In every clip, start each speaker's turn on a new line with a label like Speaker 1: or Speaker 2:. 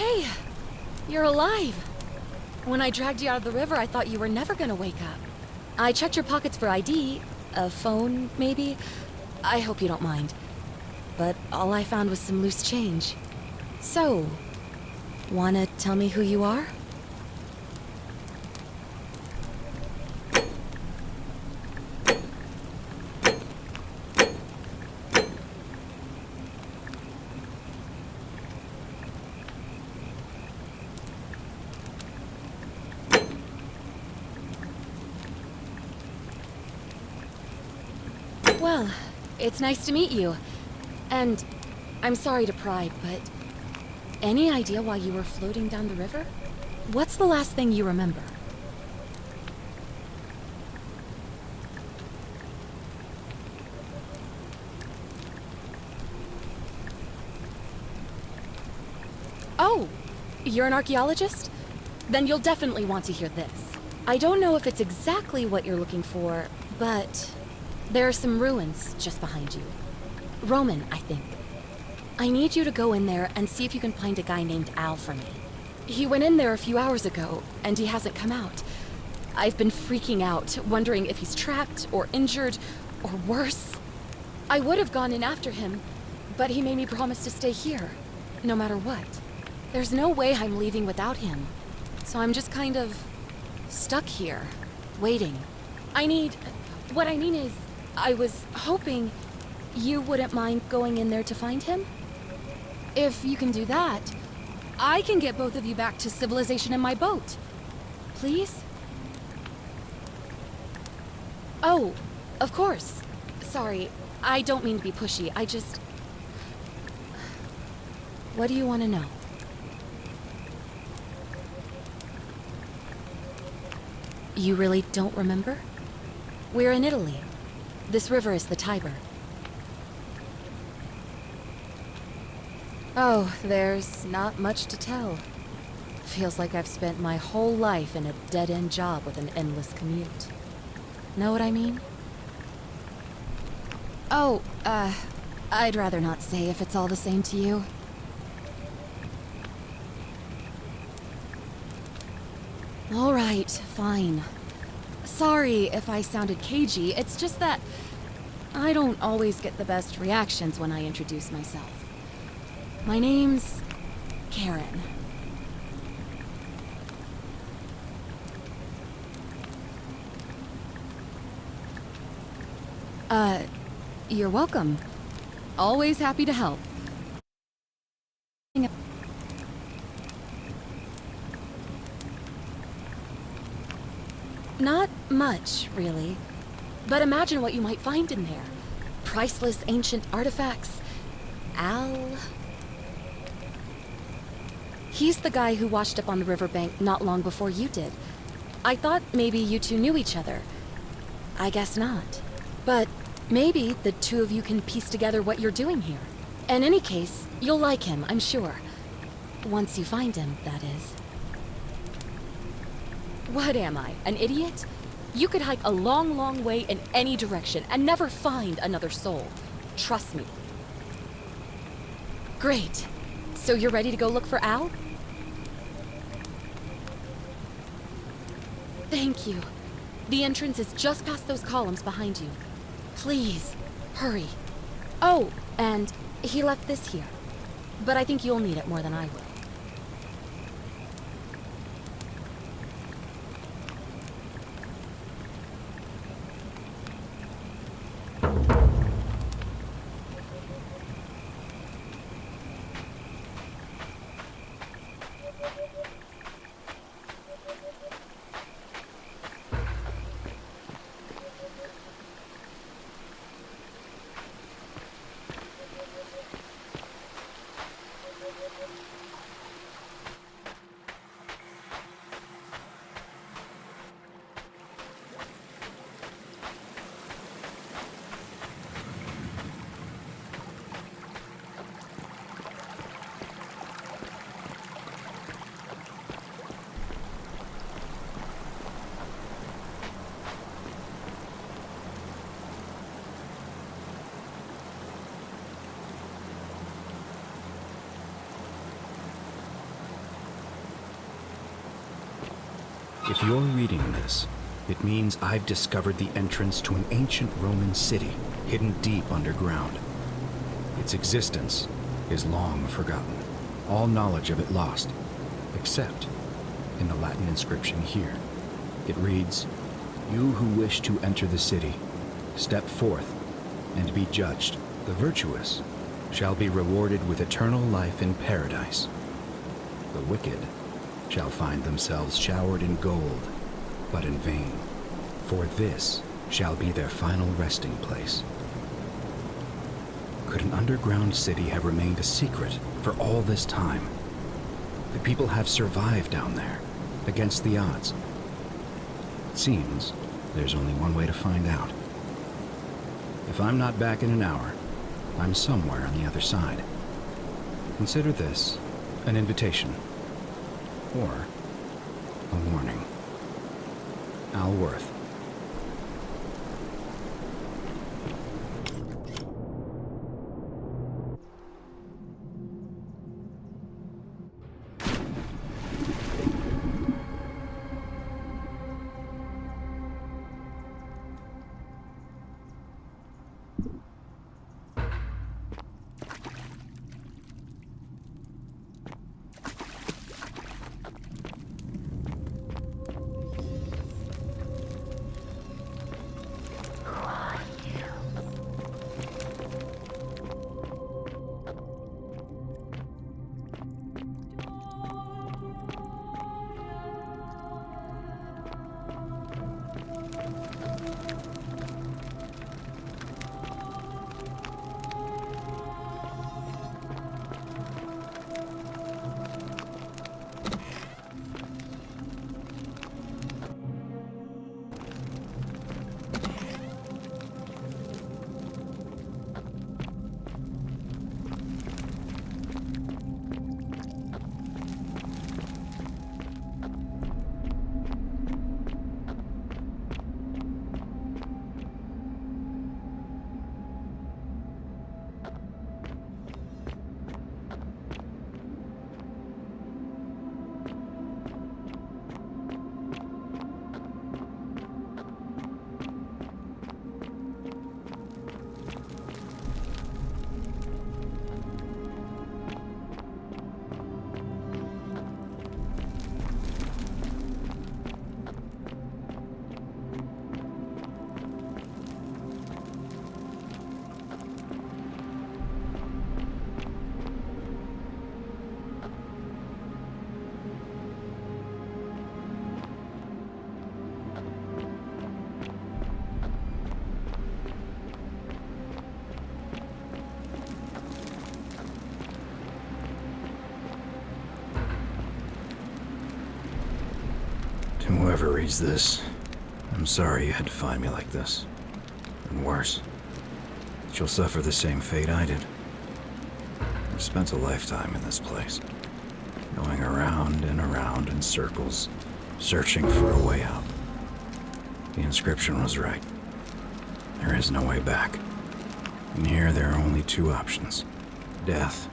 Speaker 1: Hey, you're alive. When I dragged you out of the river, I thought you were never gonna wake up. I checked your pockets for ID, a phone, maybe. I hope you don't mind. But all I found was some loose change. So, wanna tell me who you are? Well, it's nice to meet you. And I'm sorry to pry, but any idea why you were floating down the river? What's the last thing you remember? Oh, you're an archaeologist? Then you'll definitely want to hear this. I don't know if it's exactly what you're looking for, but there are some ruins just behind you. Roman, I think. I need you to go in there and see if you can find a guy named Al for me. He went in there a few hours ago, and he hasn't come out. I've been freaking out, wondering if he's trapped, or injured, or worse. I would have gone in after him, but he made me promise to stay here, no matter what. There's no way I'm leaving without him, so I'm just kind of stuck here, waiting. What I mean is, I was hoping you wouldn't mind going in there to find him? If you can do that, I can get both of you back to civilization in my boat. Please? Oh, of course. Sorry, I don't mean to be pushy. What do you want to know? You really don't remember? We're in Italy. This river is the Tiber. Oh, there's not much to tell. Feels like I've spent my whole life in a dead-end job with an endless commute. Know what I mean? Oh, I'd rather not say if it's all the same to you. All right, fine. Sorry if I sounded cagey, it's just that I don't always get the best reactions when I introduce myself. My name's Karen. You're welcome. Always happy to help. Not much, really. But imagine what you might find in there. Priceless ancient artifacts. Al... He's the guy who washed up on the riverbank not long before you did. I thought maybe you two knew each other. I guess not. But maybe the two of you can piece together what you're doing here. In any case, you'll like him, I'm sure. Once you find him, that is. What am I, an idiot? You could hike a long, long way in any direction and never find another soul. Trust me. Great. So you're ready to go look for Al? Thank you. The entrance is just past those columns behind you. Please, hurry. Oh, and he left this here. But I think you'll need it more than I will.
Speaker 2: If you're reading this, it means I've discovered the entrance to an ancient Roman city hidden deep underground. Its existence is long forgotten, all knowledge of it lost, except in the Latin inscription here. It reads, "You who wish to enter the city, step forth and be judged. The virtuous shall be rewarded with eternal life in paradise. The wicked shall find themselves showered in gold, but in vain, for this shall be their final resting place." Could an underground city have remained a secret for all this time? The people have survived down there, against the odds. It seems there's only one way to find out. If I'm not back in an hour, I'm somewhere on the other side. Consider this an invitation, or a warning. Al Worth. Whoever reads this, I'm sorry you had to find me like this. And worse, that you'll suffer the same fate I did. I've spent a lifetime in this place, going around and around in circles, searching for a way out. The inscription was right. There is no way back. And here there are only two options: death,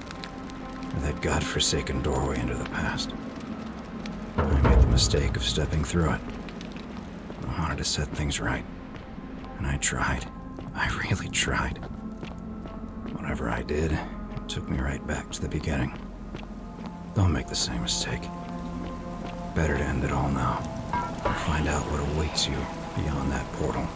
Speaker 2: or that godforsaken doorway into the past. I made the mistake of stepping through it. I wanted to set things right. And I tried. I really tried. Whatever I did, it took me right back to the beginning. Don't make the same mistake. Better to end it all now. And find out what awaits you beyond that portal.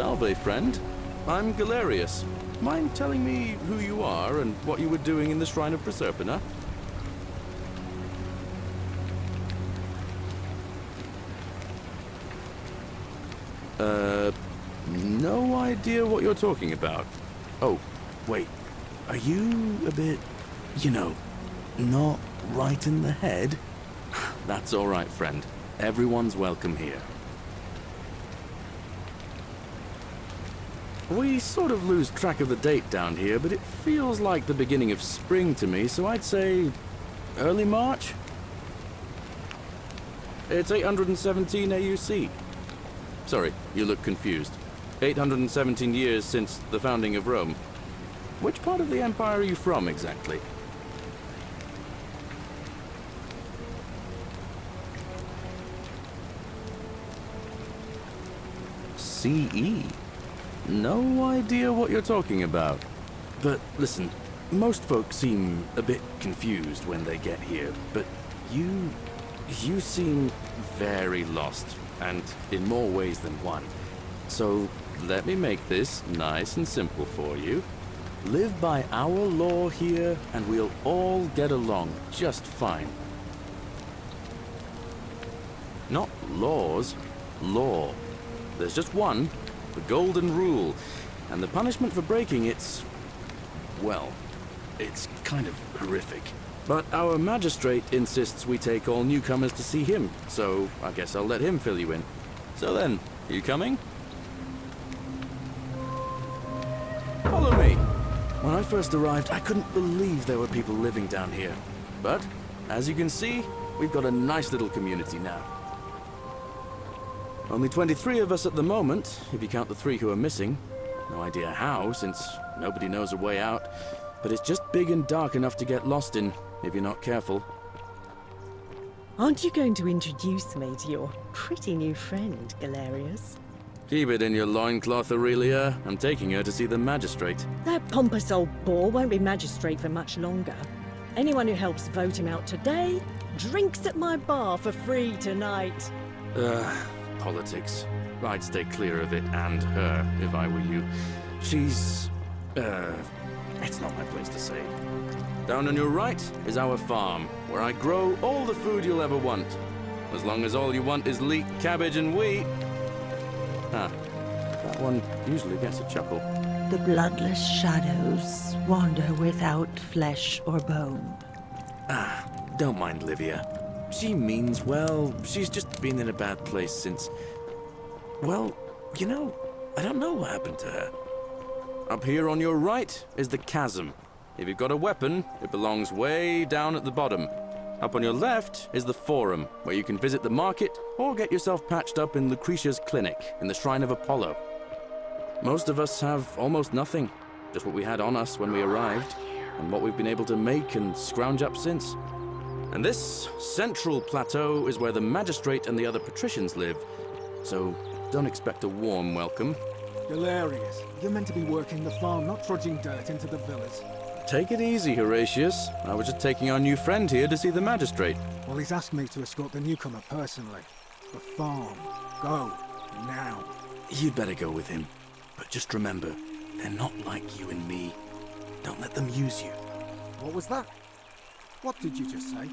Speaker 3: Salve, friend. I'm Galerius. Mind telling me who you are and what you were doing in the Shrine of Proserpina? No idea what you're talking about. Oh, wait. Are you a bit, not right in the head? That's all right, friend. Everyone's welcome here. We sort of lose track of the date down here, but it feels like the beginning of spring to me, so I'd say early March? It's 817 AUC. Sorry, you look confused. 817 years since the founding of Rome. Which part of the Empire are you from, exactly? CE? No idea what you're talking about. But listen, most folks seem a bit confused when they get here, but you seem very lost, and in more ways than one. So let me make this nice and simple for you. Live by our law here, and we'll all get along just fine. Not laws, law. There's just one, the golden rule, and the punishment for breaking it's kind of horrific. But our magistrate insists we take all newcomers to see him, so I guess I'll let him fill you in. So then, you coming? Follow me. When I first arrived, I couldn't believe there were people living down here. But, as you can see, we've got a nice little community now. Only 23 of us at the moment, if you count the 3 who are missing. No idea how, since nobody knows a way out. But it's just big and dark enough to get lost in, if you're not careful.
Speaker 4: Aren't you going to introduce me to your pretty new friend, Galerius?
Speaker 3: Keep it in your loincloth, Aurelia. I'm taking her to see the magistrate.
Speaker 4: That pompous old bore won't be magistrate for much longer. Anyone who helps vote him out today drinks at my bar for free tonight.
Speaker 3: Politics. I'd stay clear of it and her, if I were you. She's... it's not my place to say. Down on your right is our farm, where I grow all the food you'll ever want. As long as all you want is leek, cabbage, and wheat. That one usually gets a chuckle.
Speaker 5: The bloodless shadows wander without flesh or bone.
Speaker 3: Don't mind Livia. She means well. She's just been in a bad place since... Well, I don't know what happened to her. Up here on your right is the chasm. If you've got a weapon, it belongs way down at the bottom. Up on your left is the forum, where you can visit the market or get yourself patched up in Lucretia's clinic in the Shrine of Apollo. Most of us have almost nothing, just what we had on us when we arrived, and what we've been able to make and scrounge up since. And this central plateau is where the magistrate and the other patricians live, so don't expect a warm welcome.
Speaker 6: Galerius, you're meant to be working the farm, not trudging dirt into the villas.
Speaker 3: Take it easy, Horatius. I was just taking our new friend here to see the magistrate.
Speaker 6: Well, he's asked me to escort the newcomer personally. The farm. Go. Now.
Speaker 3: You'd better go with him. But just remember, they're not like you and me. Don't let them use you.
Speaker 6: What was that? What did you just say?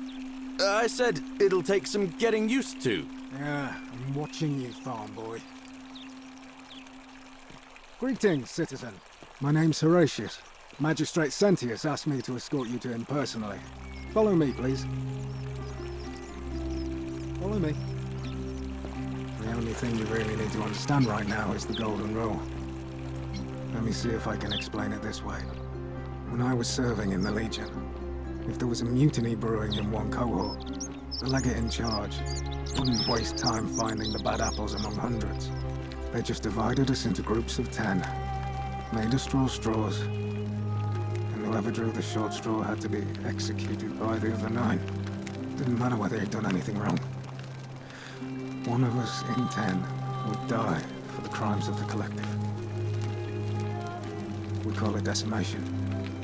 Speaker 3: I said it'll take some getting used to.
Speaker 6: Yeah, I'm watching you, farm boy. Greetings, citizen. My name's Horatius. Magistrate Sentius asked me to escort you to him personally. Follow me, please. Follow me. The only thing you really need to understand right now is the golden rule. Let me see if I can explain it this way. When I was serving in the Legion, if there was a mutiny brewing in one cohort, the legate in charge wouldn't waste time finding the bad apples among hundreds. They just divided us into groups of 10, made us draw straws, and whoever drew the short straw had to be executed by the other 9. Didn't matter whether he'd done anything wrong. One of us in 10 would die for the crimes of the collective. We call it decimation.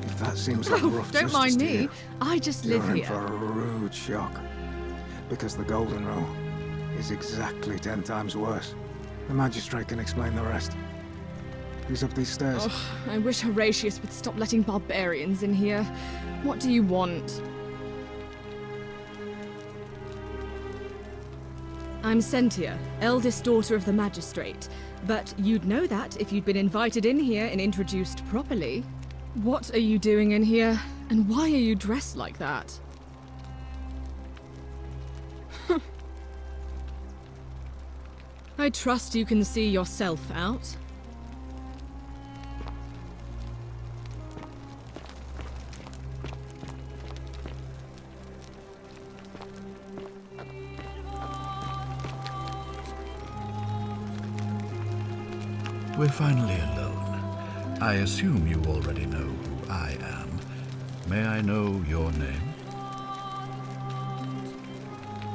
Speaker 6: If that seems like rough
Speaker 7: don't
Speaker 6: justice
Speaker 7: mind
Speaker 6: to
Speaker 7: me.
Speaker 6: you,
Speaker 7: I just live
Speaker 6: you're in
Speaker 7: here.
Speaker 6: for a rude shock. Because the golden rule is exactly 10 times worse. The magistrate can explain the rest. Who's up these stairs?
Speaker 7: Oh, I wish Horatius would stop letting barbarians in here. What do you want? I'm Sentia, eldest daughter of the magistrate. But you'd know that if you'd been invited in here and introduced properly. What are you doing in here? And why are you dressed like that? I trust you can see yourself out.
Speaker 8: We're finally alone. I assume you already know who I am. May I know your name?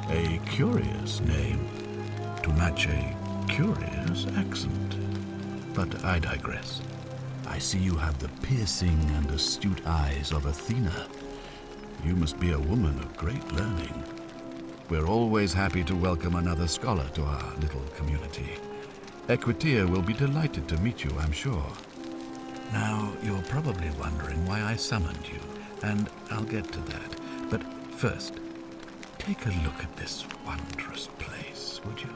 Speaker 8: A curious name, to match a curious accent. But I digress. I see you have the piercing and astute eyes of Athena. You must be a woman of great learning. We're always happy to welcome another scholar to our little community. Equitia will be delighted to meet you, I'm sure. Now, you're probably wondering why I summoned you, and I'll get to that. But first, take a look at this wondrous place, would you?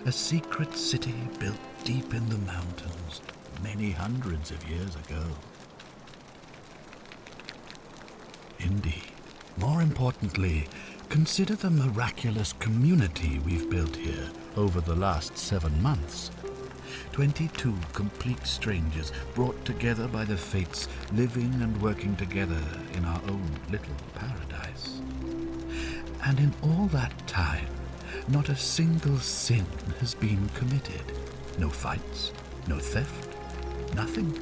Speaker 8: A secret city built deep in the mountains, many hundreds of years ago. Indeed. More importantly, consider the miraculous community we've built here over the last 7 months. 22 complete strangers brought together by the fates, living and working together in our own little paradise. And in all that time, not a single sin has been committed. No fights, no theft, nothing.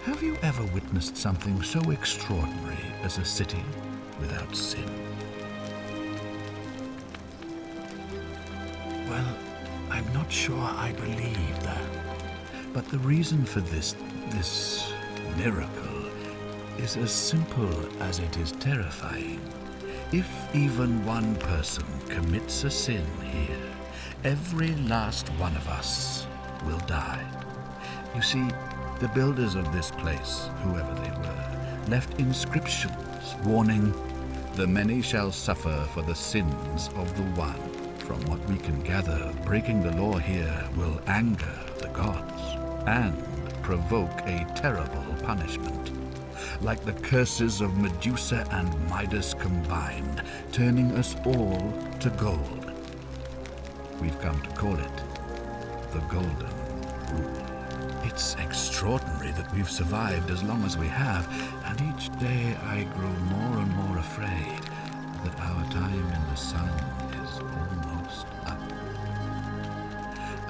Speaker 8: Have you ever witnessed something so extraordinary as a city without sin? Well, I'm not sure I believe that. But the reason for this miracle is as simple as it is terrifying. If even one person commits a sin here, every last one of us will die. You see, the builders of this place, whoever they were, left inscriptions warning, "The many shall suffer for the sins of the one." From what we can gather, breaking the law here will anger the gods and provoke a terrible punishment. Like the curses of Medusa and Midas combined, turning us all to gold. We've come to call it the Golden Rule. It's extraordinary that we've survived as long as we have, and each day I grow more and more afraid that our time in the sun is almost up.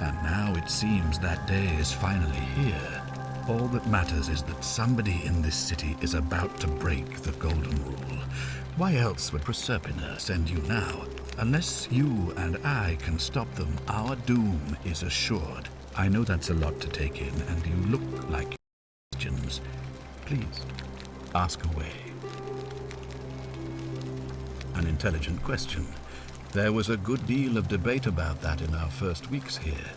Speaker 8: And now it seems that day is finally here. All that matters is that somebody in this city is about to break the Golden Rule. Why else would Proserpina send you now? Unless you and I can stop them, our doom is assured. I know that's a lot to take in, and you look like questions. Please, ask away. An intelligent question. There was a good deal of debate about that in our first weeks here.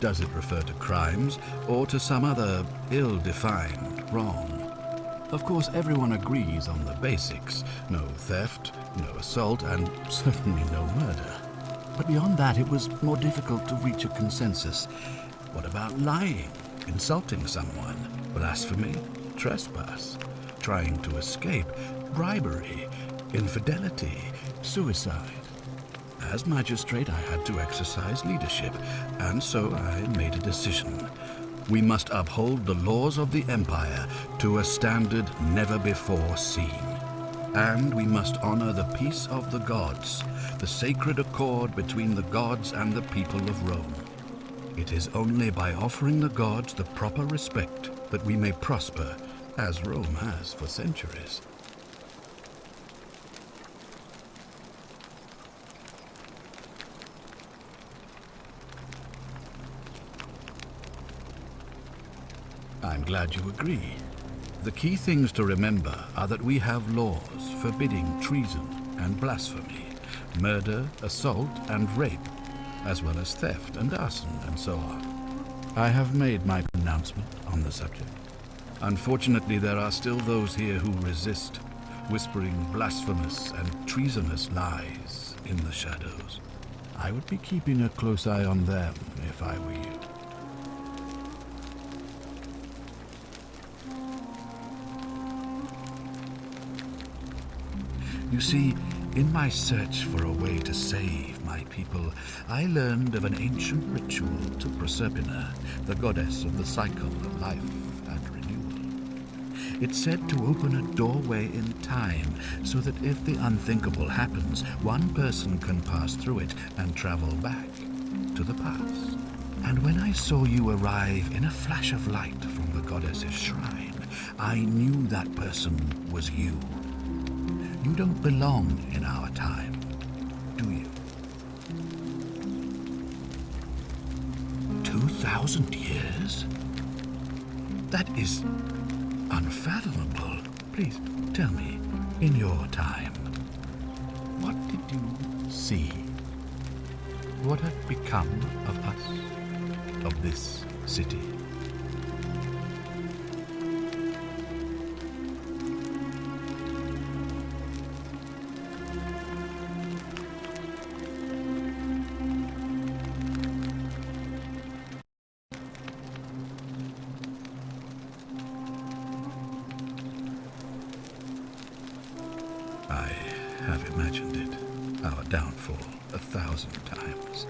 Speaker 8: Does it refer to crimes or to some other ill-defined wrong? Of course, everyone agrees on the basics. No theft, no assault, and certainly no murder. But beyond that, it was more difficult to reach a consensus. What about lying, insulting someone, blasphemy, trespass, trying to escape, bribery, infidelity, suicide? As magistrate, I had to exercise leadership, and so I made a decision. We must uphold the laws of the Empire to a standard never before seen. And we must honor the peace of the gods, the sacred accord between the gods and the people of Rome. It is only by offering the gods the proper respect that we may prosper, as Rome has for centuries. I'm glad you agree. The key things to remember are that we have laws forbidding treason and blasphemy, murder, assault, and rape, as well as theft and arson and so on. I have made my pronouncement on the subject. Unfortunately, there are still those here who resist, whispering blasphemous and treasonous lies in the shadows. I would be keeping a close eye on them if I were you. You see, in my search for a way to save my people, I learned of an ancient ritual to Proserpina, the goddess of the cycle of life and renewal. It's said to open a doorway in time so that if the unthinkable happens, one person can pass through it and travel back to the past. And when I saw you arrive in a flash of light from the goddess's shrine, I knew that person was you. You don't belong in our time, do you? 2,000 years? That is unfathomable. Please tell me, in your time, what did you see? What had become of us, of this city? I have imagined it, our downfall, 1,000 times,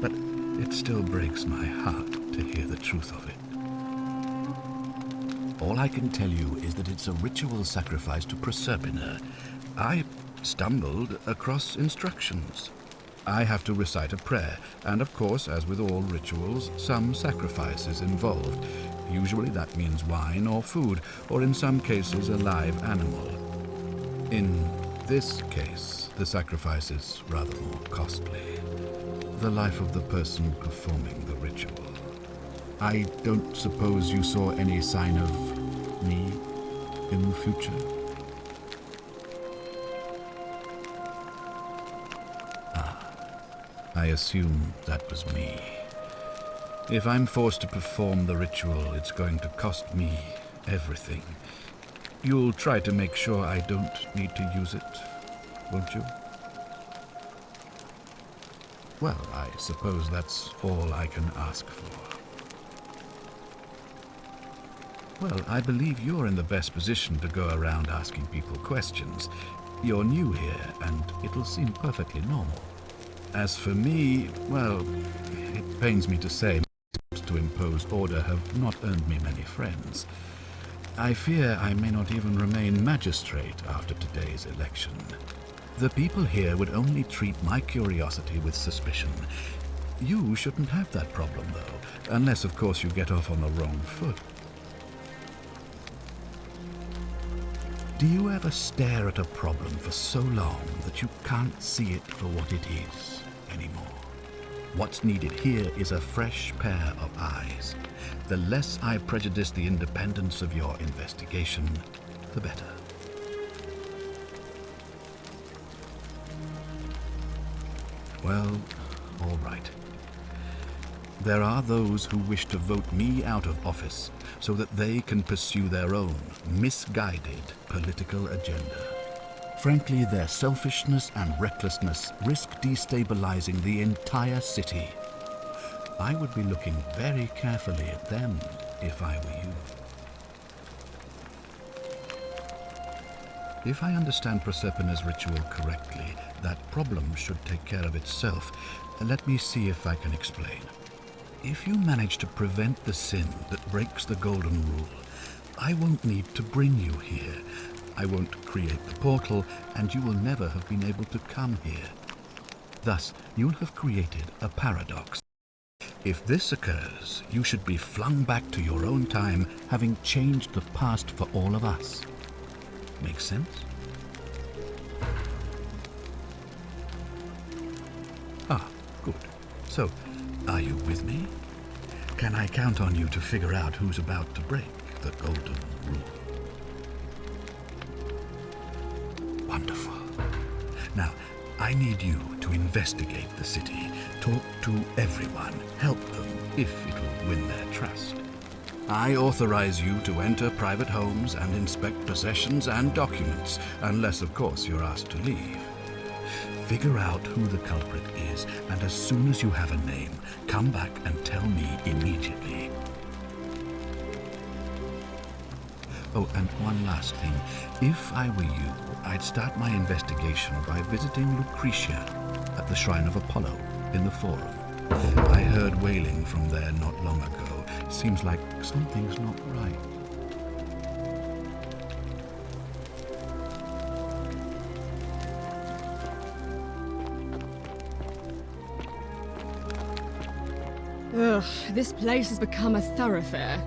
Speaker 8: but it still breaks my heart to hear the truth of it. All I can tell you is that it's a ritual sacrifice to Proserpina. I stumbled across instructions. I have to recite a prayer, and of course, as with all rituals, some sacrifice is involved. Usually that means wine or food, or in some cases a live animal. In this case, the sacrifice is rather more costly. The life of the person performing the ritual. I don't suppose you saw any sign of me in the future? I assume that was me. If I'm forced to perform the ritual, it's going to cost me everything. You'll try to make sure I don't need to use it, won't you? Well, I suppose that's all I can ask for. Well, I believe you're in the best position to go around asking people questions. You're new here, and it'll seem perfectly normal. As for me, well, it pains me to say, my attempts to impose order have not earned me many friends. I fear I may not even remain magistrate after today's election. The people here would only treat my curiosity with suspicion. You shouldn't have that problem, though, unless, of course, you get off on the wrong foot. Do you ever stare at a problem for so long that you can't see it for what it is anymore? What's needed here is a fresh pair of eyes. The less I prejudice the independence of your investigation, the better. Well, all right. There are those who wish to vote me out of office so that they can pursue their own misguided political agenda. Frankly, their selfishness and recklessness risk destabilizing the entire city. I would be looking very carefully at them if I were you. If I understand Proserpina's ritual correctly, that problem should take care of itself. Let me see if I can explain. If you manage to prevent the sin that breaks the Golden Rule, I won't need to bring you here. I won't create the portal, and you will never have been able to come here. Thus, you'll have created a paradox. If this occurs, you should be flung back to your own time, having changed the past for all of us. Make sense? Ah, good. So, are you with me? Can I count on you to figure out who's about to break the Golden Rule? Wonderful. Now, I need you to investigate the city, talk to everyone, help them if it will win their trust. I authorize you to enter private homes and inspect possessions and documents, unless, of course, you're asked to leave. Figure out who the culprit is, and as soon as you have a name, come back and tell me immediately. Oh, and one last thing. If I were you, I'd start my investigation by visiting Lucretia at the Shrine of Apollo in the Forum. I heard wailing from there not long ago. Seems like something's not right.
Speaker 7: Ugh, this place has become a thoroughfare.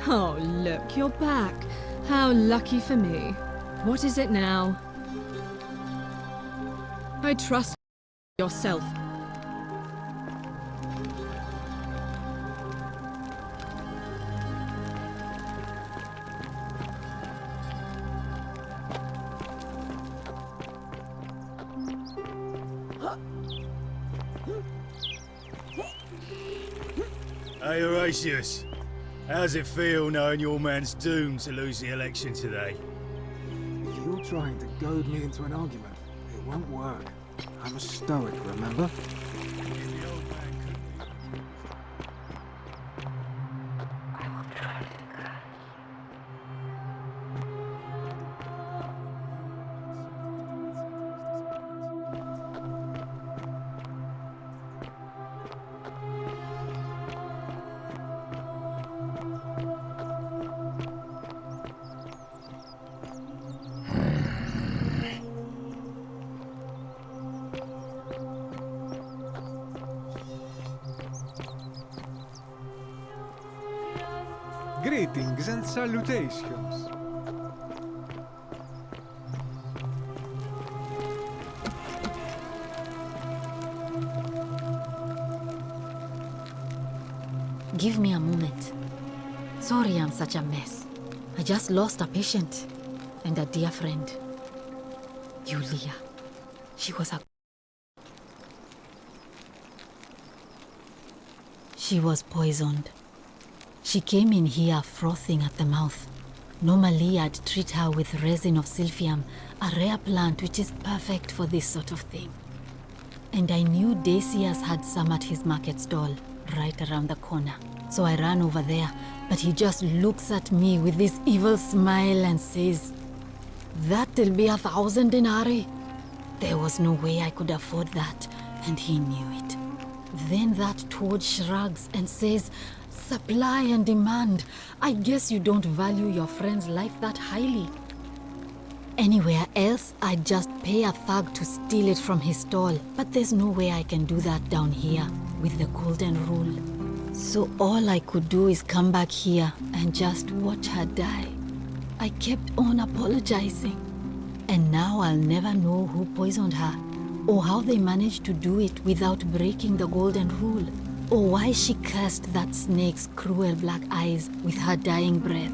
Speaker 7: Oh, look, you're back. How lucky for me. What is it now? I trust yourself.
Speaker 9: Hey, Horatius. How's it feel knowing your man's doomed to lose the election today?
Speaker 6: If you're trying to goad me into an argument, it won't work. I'm a stoic, remember?
Speaker 10: Greetings and salutations.
Speaker 11: Give me a moment. Sorry I'm such a mess. I just lost a patient and a dear friend. Yulia. She was poisoned. She came in here frothing at the mouth. Normally I'd treat her with resin of silphium, a rare plant which is perfect for this sort of thing. And I knew Decius had some at his market stall, right around the corner. So I ran over there, but he just looks at me with this evil smile and says, "That'll be 1,000 denarii." There was no way I could afford that, and he knew it. Then that toad shrugs and says, "Supply and demand. I guess you don't value your friend's life that highly." Anywhere else, I'd just pay a thug to steal it from his stall. But there's no way I can do that down here with the golden rule. So all I could do is come back here and just watch her die. I kept on apologizing. And now I'll never know who poisoned her, or how they managed to do it without breaking the golden rule, or why she cursed that snake's cruel black eyes with her dying breath.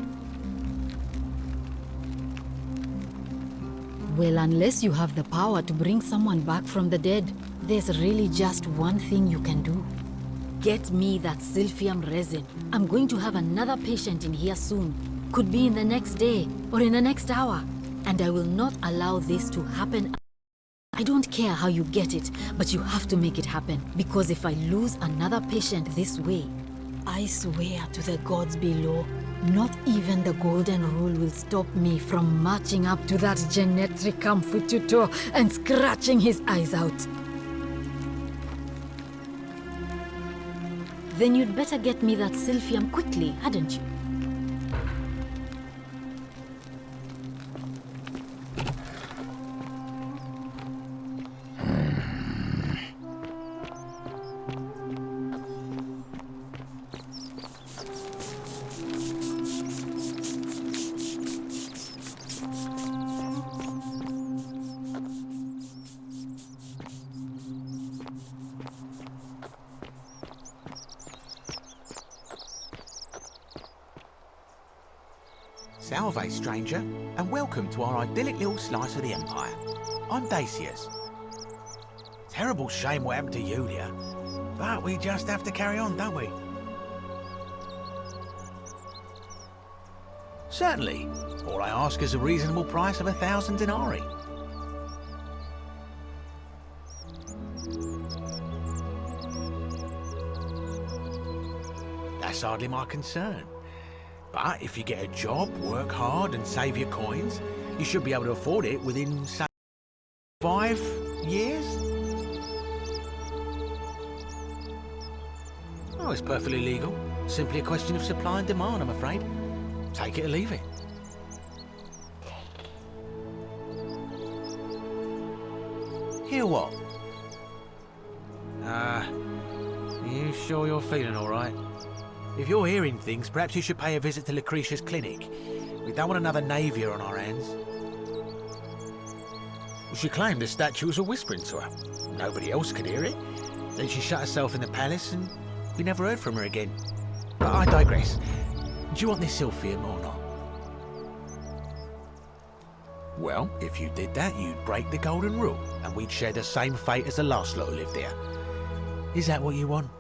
Speaker 11: Well, unless you have the power to bring someone back from the dead, there's really just one thing you can do. Get me that silphium resin. I'm going to have another patient in here soon. Could be in the next day, or in the next hour. And I will not allow this to happen. I don't care how you get it, but you have to make it happen. Because if I lose another patient this way, I swear to the gods below, not even the golden rule will stop me from marching up to that genetricum fututo and scratching his eyes out. Then you'd better get me that silphium quickly, hadn't you?
Speaker 12: Salve, stranger, and welcome to our idyllic little slice of the Empire. I'm Dacius. Terrible shame what happened to Yulia, but we just have to carry on, don't we? Certainly. All I ask is a reasonable price of 1,000 denarii. That's hardly my concern. But if you get a job, work hard and save your coins, you should be able to afford it within, say, 5 years? Oh, it's perfectly legal. Simply a question of supply and demand, I'm afraid. Take it or leave it. Hear what? You sure you're feeling all right? If you're hearing things, perhaps you should pay a visit to Lucretia's clinic. We don't want another Navia on our hands. She claimed the statues were whispering to her. Nobody else could hear it. Then she shut herself in the palace and we never heard from her again. But I digress. Do you want this silphium or not? Well, if you did that, you'd break the golden rule, and we'd share the same fate as the last lot who lived there. Is that what you want?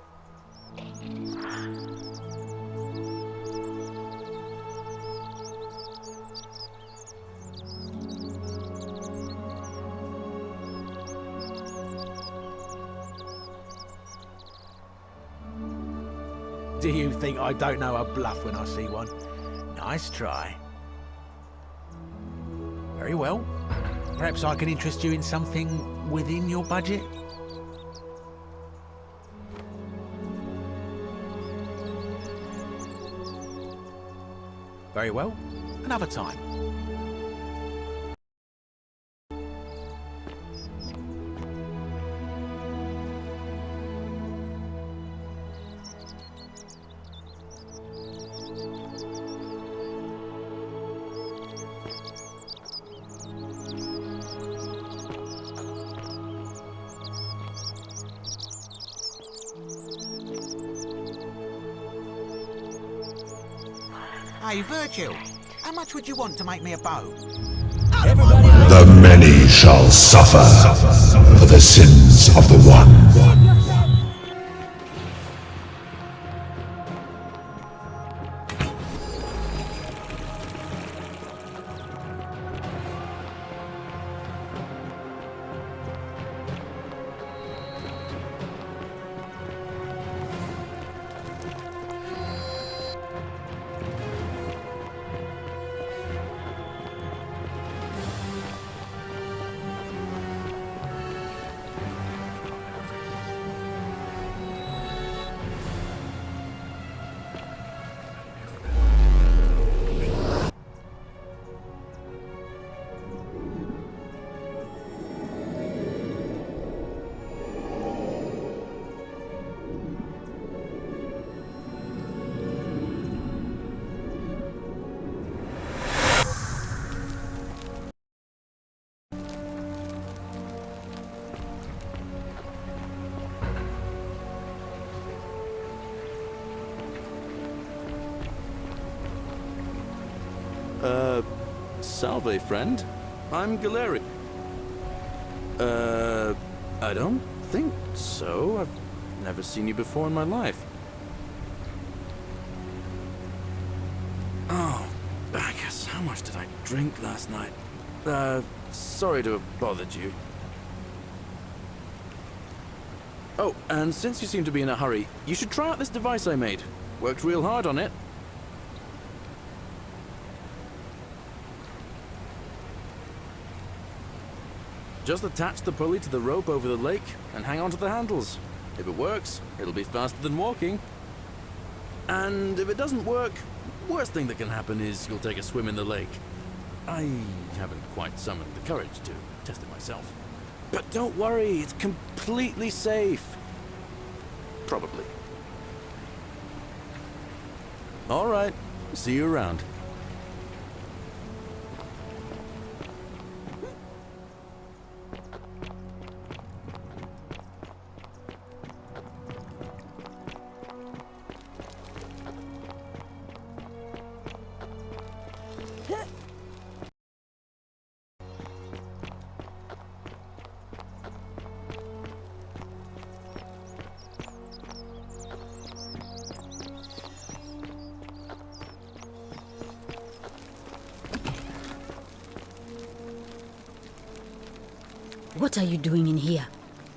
Speaker 12: Do you think I don't know a bluff when I see one? Nice try. Very well. Perhaps I can interest you in something within your budget? Very well. Another time. Hey, Virgil, how much would you want to make me a bow?
Speaker 13: The many shall suffer for the sins of the one.
Speaker 3: Salve, friend. I'm Galeri. I don't think so. I've never seen you before in my life. Oh, Bacchus, how much did I drink last night? Sorry to have bothered you. Oh, and since you seem to be in a hurry, you should try out this device I made. Worked real hard on it. Just attach the pulley to the rope over the lake and hang on to the handles. If it works, it'll be faster than walking. And if it doesn't work, worst thing that can happen is you'll take a swim in the lake. I haven't quite summoned the courage to test it myself. But don't worry, it's completely safe. Probably. All right, see you around.
Speaker 11: What are you doing in here?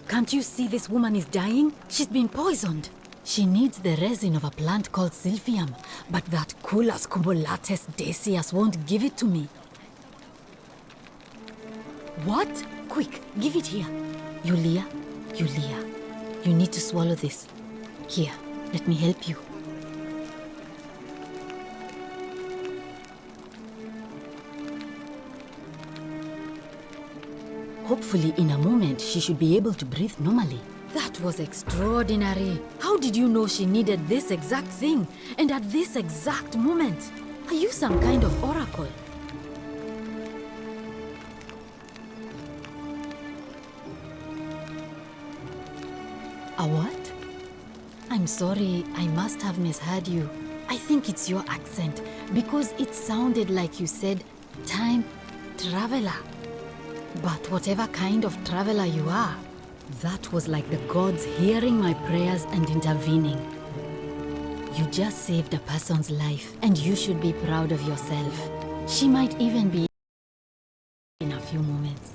Speaker 11: Can't you see this woman is dying? She's been poisoned. She needs the resin of a plant called Silphium, but that Culus cubulatus decius won't give it to me. What? Quick, give it here. Yulia, you need to swallow this. Here, let me help you. Hopefully, in a moment, she should be able to breathe normally. That was extraordinary. How did you know she needed this exact thing, and at this exact moment? Are you some kind of oracle? A what? I'm sorry, I must have misheard you. I think it's your accent, because it sounded like you said, time traveler. But whatever kind of traveler you are, that was like the gods hearing my prayers and intervening. You just saved a person's life, and you should be proud of yourself. She might even be in a few moments.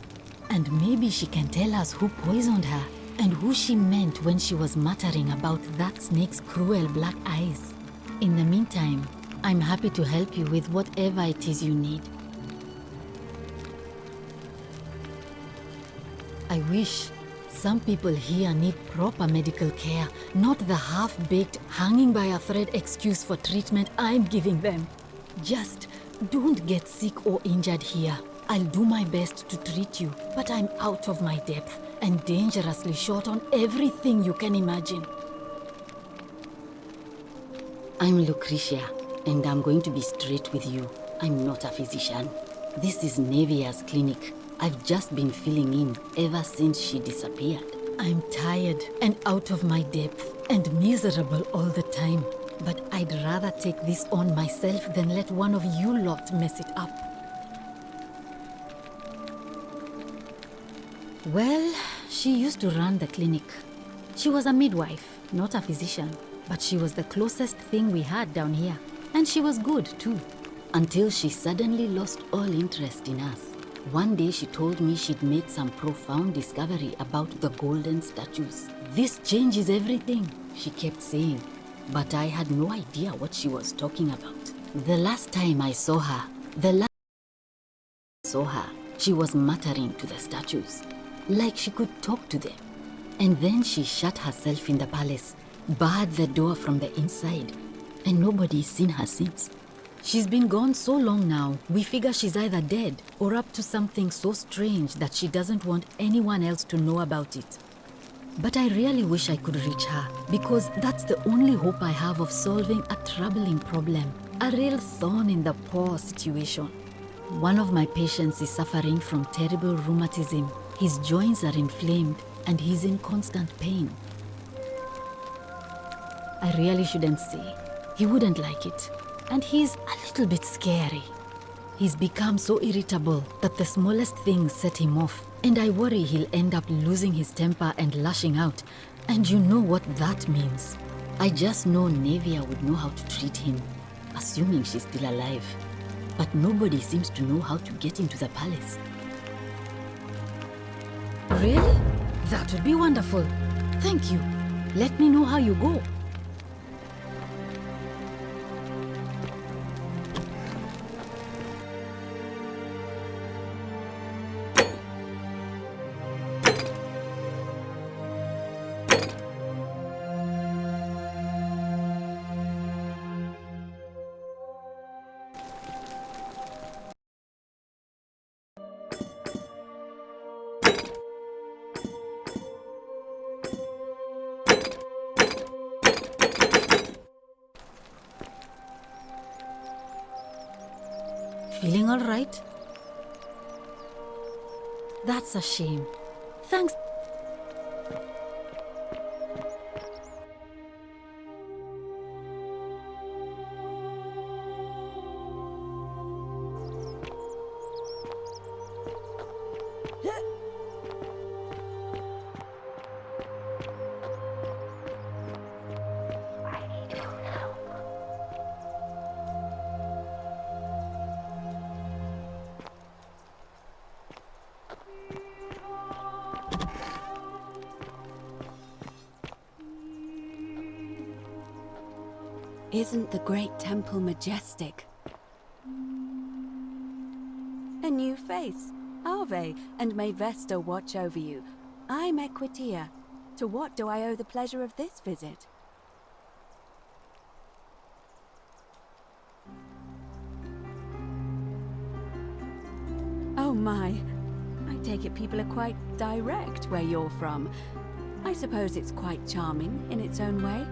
Speaker 11: And maybe she can tell us who poisoned her, and who she meant when she was muttering about that snake's cruel black eyes. In the meantime, I'm happy to help you with whatever it is you need. I wish. Some people here need proper medical care, not the half-baked, hanging by a thread excuse for treatment I'm giving them. Just don't get sick or injured here. I'll do my best to treat you, but I'm out of my depth and dangerously short on everything you can imagine. I'm Lucretia, and I'm going to be straight with you. I'm not a physician. This is Nevia's clinic. I've just been filling in ever since she disappeared. I'm tired and out of my depth and miserable all the time. But I'd rather take this on myself than let one of you lot mess it up. Well, she used to run the clinic. She was a midwife, not a physician. But she was the closest thing we had down here. And she was good too. Until she suddenly lost all interest in us. One day she told me she'd made some profound discovery about the golden statues. This changes everything, she kept saying. But I had no idea what she was talking about. The last time I saw her, she was muttering to the statues, like she could talk to them. And then she shut herself in the palace, barred the door from the inside, and nobody's seen her since. She's been gone so long now, we figure she's either dead or up to something so strange that she doesn't want anyone else to know about it. But I really wish I could reach her, because that's the only hope I have of solving a troubling problem, a real thorn in the paw situation. One of my patients is suffering from terrible rheumatism. His joints are inflamed and he's in constant pain. I really shouldn't say. He wouldn't like it. And he's a little bit scary. He's become so irritable that the smallest things set him off, and I worry he'll end up losing his temper and lashing out, and you know what that means. I just know Nevia would know how to treat him, assuming she's still alive. But nobody seems to know how to get into the palace. Really? That would be wonderful. Thank you. Let me know how you go. Feeling all right? That's a shame. Thanks.
Speaker 14: Isn't the great temple majestic? A new face. Ave, and may Vesta watch over you. I'm Equitia. To what do I owe the pleasure of this visit? Oh my. I take it people are quite direct where you're from. I suppose it's quite charming in its own way.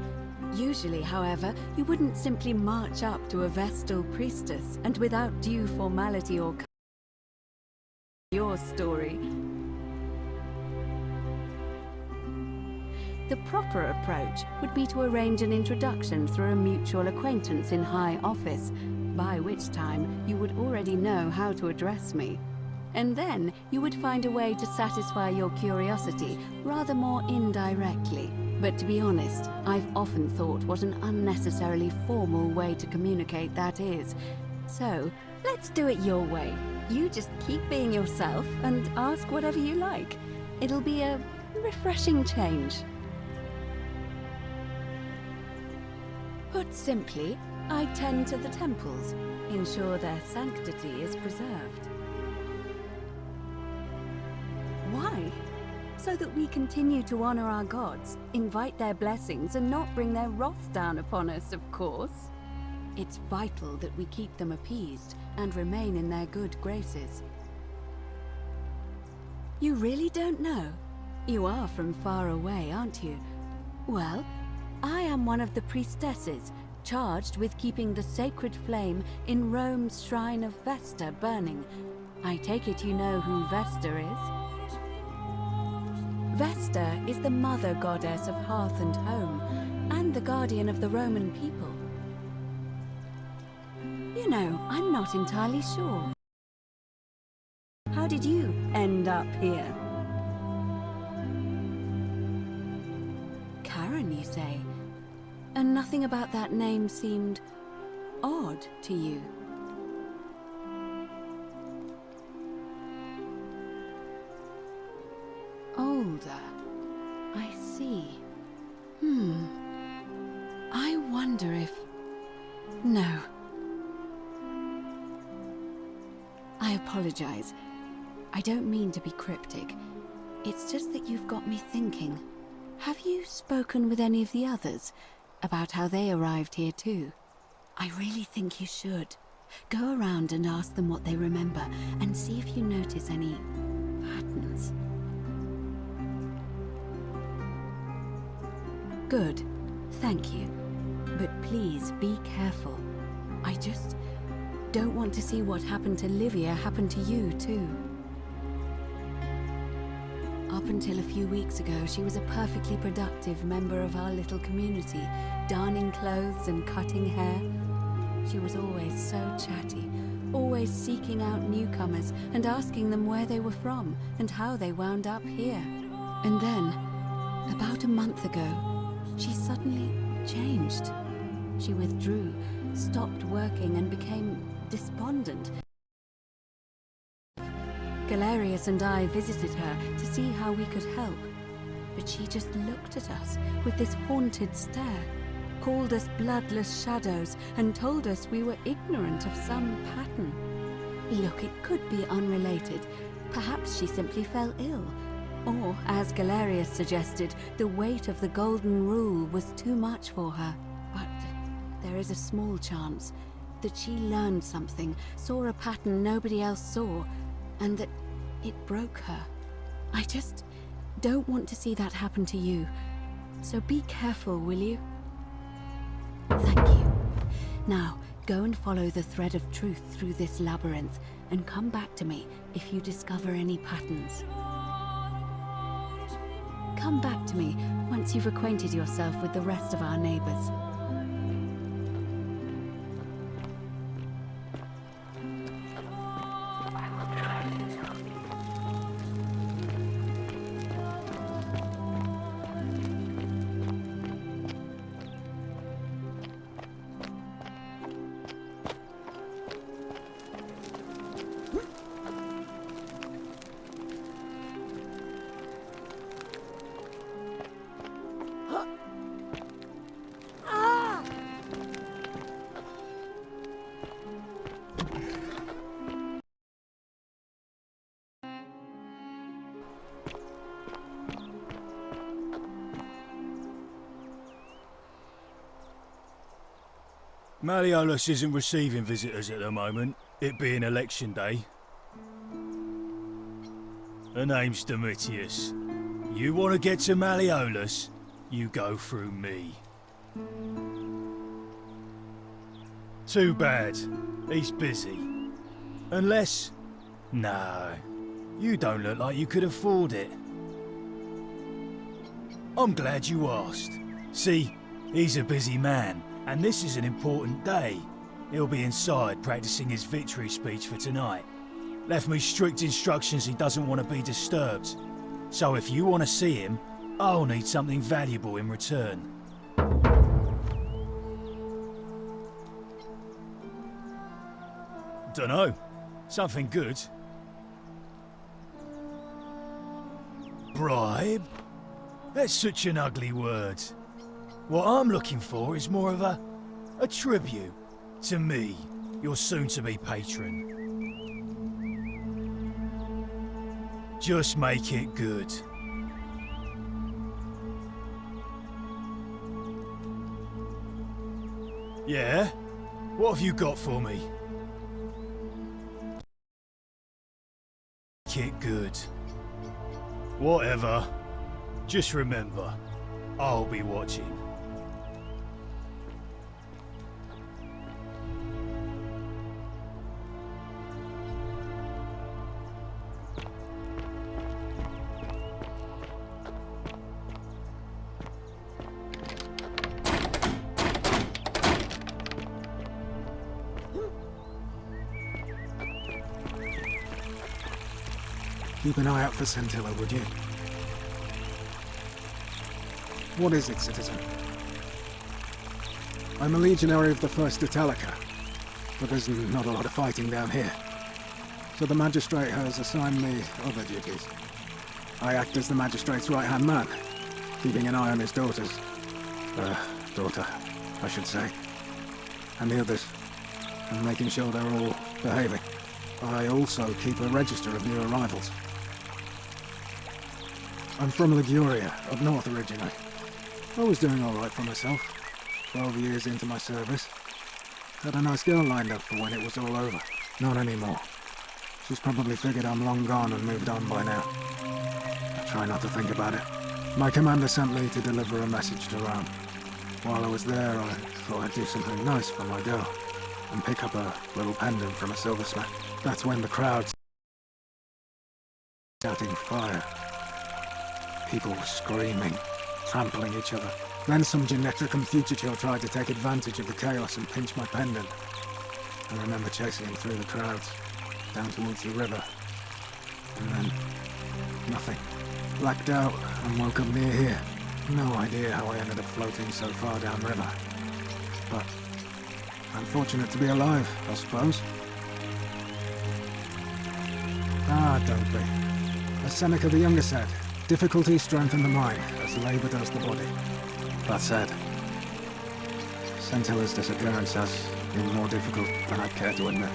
Speaker 14: Usually, however, you wouldn't simply march up to a Vestal priestess and without due formality or your story. The proper approach would be to arrange an introduction through a mutual acquaintance in high office, by which time you would already know how to address me. And then you would find a way to satisfy your curiosity rather more indirectly. But to be honest, I've often thought what an unnecessarily formal way to communicate that is. So, let's do it your way. You just keep being yourself and ask whatever you like. It'll be a refreshing change. Put simply, I tend to the temples, ensure their sanctity is preserved. Why? So that we continue to honor our gods, invite their blessings, and not bring their wrath down upon us, of course. It's vital that we keep them appeased and remain in their good graces. You really don't know? You are from far away, aren't you? Well, I am one of the priestesses, charged with keeping the sacred flame in Rome's shrine of Vesta burning. I take it you know who Vesta is? Vesta is the mother goddess of hearth and home, and the guardian of the Roman people. You know, I'm not entirely sure. How did you end up here? Karen, you say? And nothing about that name seemed odd to you? Older. I see. I wonder if... No. I apologize. I don't mean to be cryptic. It's just that you've got me thinking. Have you spoken with any of the others about how they arrived here too? I really think you should. Go around and ask them what they remember and see if you notice any patterns. Good. Thank you. But please be careful. I just don't want to see what happened to Livia happen to you too. Up until a few weeks ago, she was a perfectly productive member of our little community, darning clothes and cutting hair. She was always so chatty, always seeking out newcomers and asking them where they were from and how they wound up here. And then, about a month ago, she suddenly changed. She withdrew, stopped working, and became despondent. Galerius and I visited her to see how we could help, but she just looked at us with this haunted stare, called us bloodless shadows, and told us we were ignorant of some pattern. Look, it could be unrelated. Perhaps she simply fell ill. Or, as Galerius suggested, the weight of the golden rule was too much for her. But there is a small chance that she learned something, saw a pattern nobody else saw, and that it broke her. I just don't want to see that happen to you. So be careful, will you? Thank you. Now, go and follow the thread of truth through this labyrinth, and come back to me if you discover any patterns. Come back to me once you've acquainted yourself with the rest of our neighbors.
Speaker 9: Malleolus isn't receiving visitors at the moment, it being election day. Her name's Domitius. You want to get to Malleolus, you go through me. Too bad. He's busy. Unless... No. You don't look like you could afford it. I'm glad you asked. See, he's a busy man, and this is an important day. He'll be inside practicing his victory speech for tonight. Left me strict instructions he doesn't want to be disturbed. So if you want to see him, I'll need something valuable in return. Dunno. Something good. Bribe? That's such an ugly word. What I'm looking for is more of a tribute to me, your soon-to-be patron. Just make it good. Yeah? What have you got for me? Make it good. Whatever. Just remember, I'll be watching.
Speaker 6: Keep an eye out for Scintilla, would you? What is it, citizen? I'm a legionary of the 1st Italica, but there's not a lot of fighting down here. So the magistrate has assigned me other duties. I act as the magistrate's right-hand man, keeping an eye on his daughter, I should say, and the others, and making sure they're all behaving. I also keep a register of new arrivals. I'm from Liguria, up north originally. I was doing alright for myself, 12 years into my service. Had a nice girl lined up for when it was all over. Not anymore. She's probably figured I'm long gone and moved on by now. I try not to think about it. My commander sent me to deliver a message to Rome. While I was there, I thought I'd do something nice for my girl, and pick up a little pendant from a silversmith. That's when the crowd started fire. People were screaming, trampling each other. Then some Genetricum fugitive tried to take advantage of the chaos and pinch my pendant. I remember chasing him through the crowds, down towards the river. And then, nothing. Blacked out and woke up near here. No idea how I ended up floating so far downriver. But I'm fortunate to be alive, I suppose. Ah, don't be. As Seneca the Younger said, difficulty strengthens the mind, as labor does the body. That said, Scintilla's disappearance has been more difficult than I'd care to admit.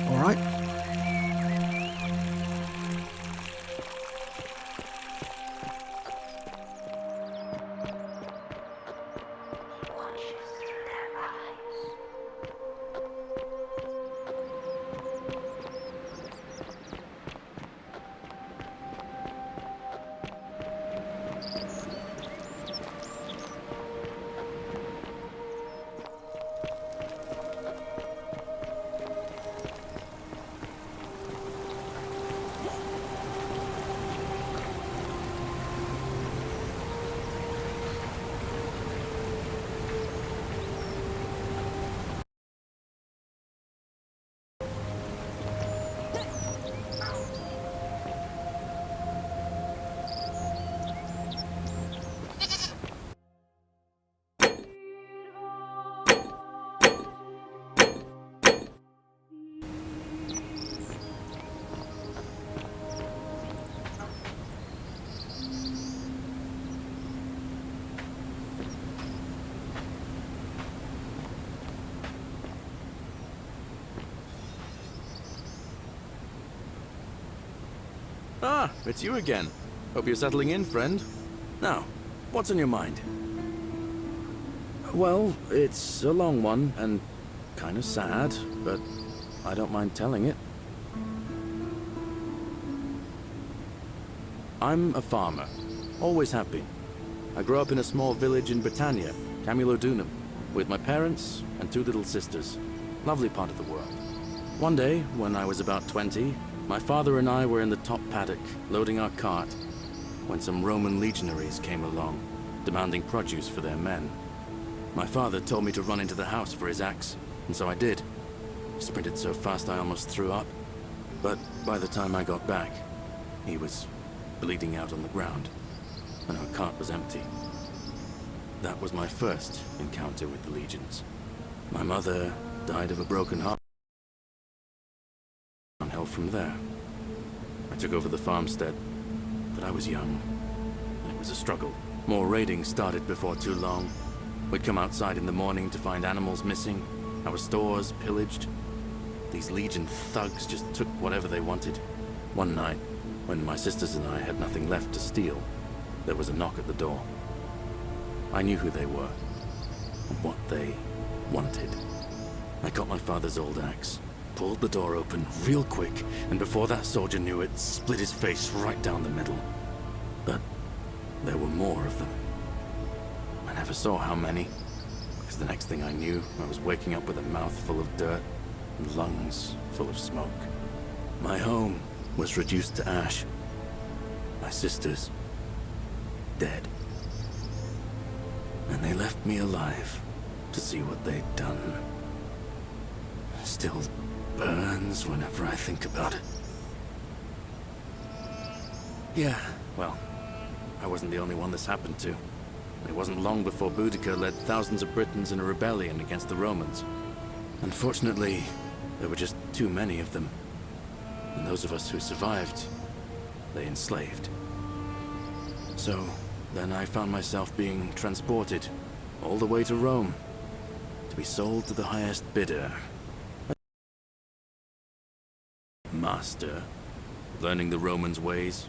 Speaker 6: All right?
Speaker 3: Ah, it's you again. Hope you're settling in, friend. Now, What's on your mind? Well, it's a long one, and kind of sad, but I don't mind telling it. I'm a farmer. Always have been. I grew up in a small village in Britannia, Camulodunum, with my parents and 2 little sisters. Lovely part of the world. One day, when I was about 20, my father and I were in the top paddock, loading our cart, when some Roman legionaries came along, demanding produce for their men. My father told me to run into the house for his axe, and so I did. I sprinted so fast I almost threw up. But by the time I got back, he was bleeding out on the ground, and our cart was empty. That was my first encounter with the legions. My mother died of a broken heart. Downhill from there. I took over the farmstead, but I was young. It was a struggle. More raiding started before too long. We'd come outside in the morning to find animals missing, our stores pillaged. These Legion thugs just took whatever they wanted. One night, when my sisters and I had nothing left to steal, there was a knock at the door. I knew who they were, and what they wanted. I got my father's old axe, pulled the door open real quick, and before that soldier knew it, split his face right down the middle. But there were more of them. I never saw how many, because the next thing I knew, I was waking up with a mouth full of dirt and lungs full of smoke. My home was reduced to ash. My sisters, dead. And they left me alive to see what they'd done. Still burns whenever I think about it. Yeah, well, I wasn't the only one this happened to. It wasn't long before Boudica led thousands of Britons in a rebellion against the Romans. Unfortunately, there were just too many of them. And those of us who survived, they enslaved. So, then I found myself being transported all the way to Rome, to be sold to the highest bidder. Master, learning the Romans' ways,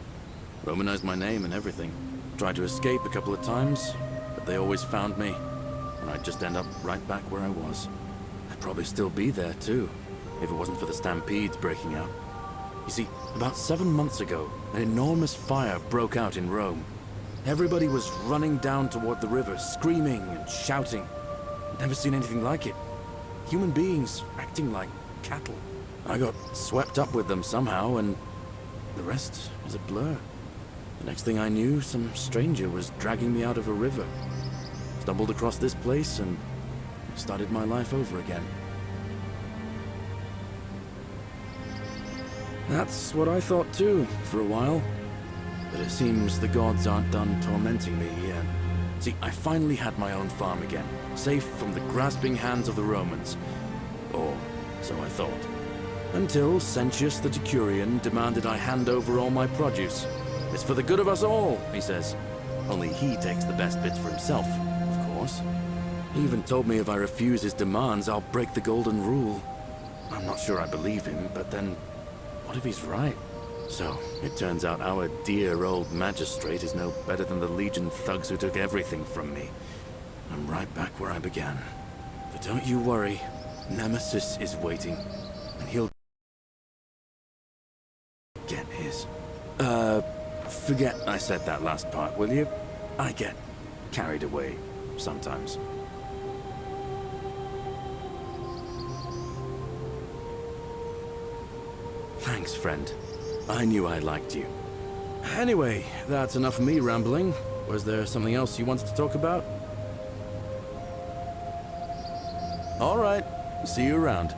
Speaker 3: Romanized my name and everything. Tried to escape a couple of times, but they always found me, and I'd just end up right back where I was. I'd probably still be there too, if it wasn't for the stampedes breaking out. You see, about 7 months ago, an enormous fire broke out in Rome. Everybody was running down toward the river, screaming and shouting. Never seen anything like it. Human beings acting like cattle. I got swept up with them somehow, and the rest is a blur. The next thing I knew, some stranger was dragging me out of a river. Stumbled across this place and started my life over again. That's what I thought too, for a while. But it seems the gods aren't done tormenting me yet. See, I finally had my own farm again, safe from the grasping hands of the Romans. Or so I thought. Until Sentius the Decurion demanded I hand over all my produce. It's for the good of us all, he says. Only he takes the best bits for himself, of course. He even told me if I refuse his demands, I'll break the golden rule. I'm not sure I believe him, but then, what if he's right? So, it turns out our dear old magistrate is no better than the Legion thugs who took everything from me. I'm right back where I began. But don't you worry, Nemesis is waiting, and he'll get his. Forget I said that last part, will you? I get carried away sometimes. Thanks, friend. I knew I liked you. Anyway, that's enough of me rambling. Was there something else you wanted to talk about? All right. See you around.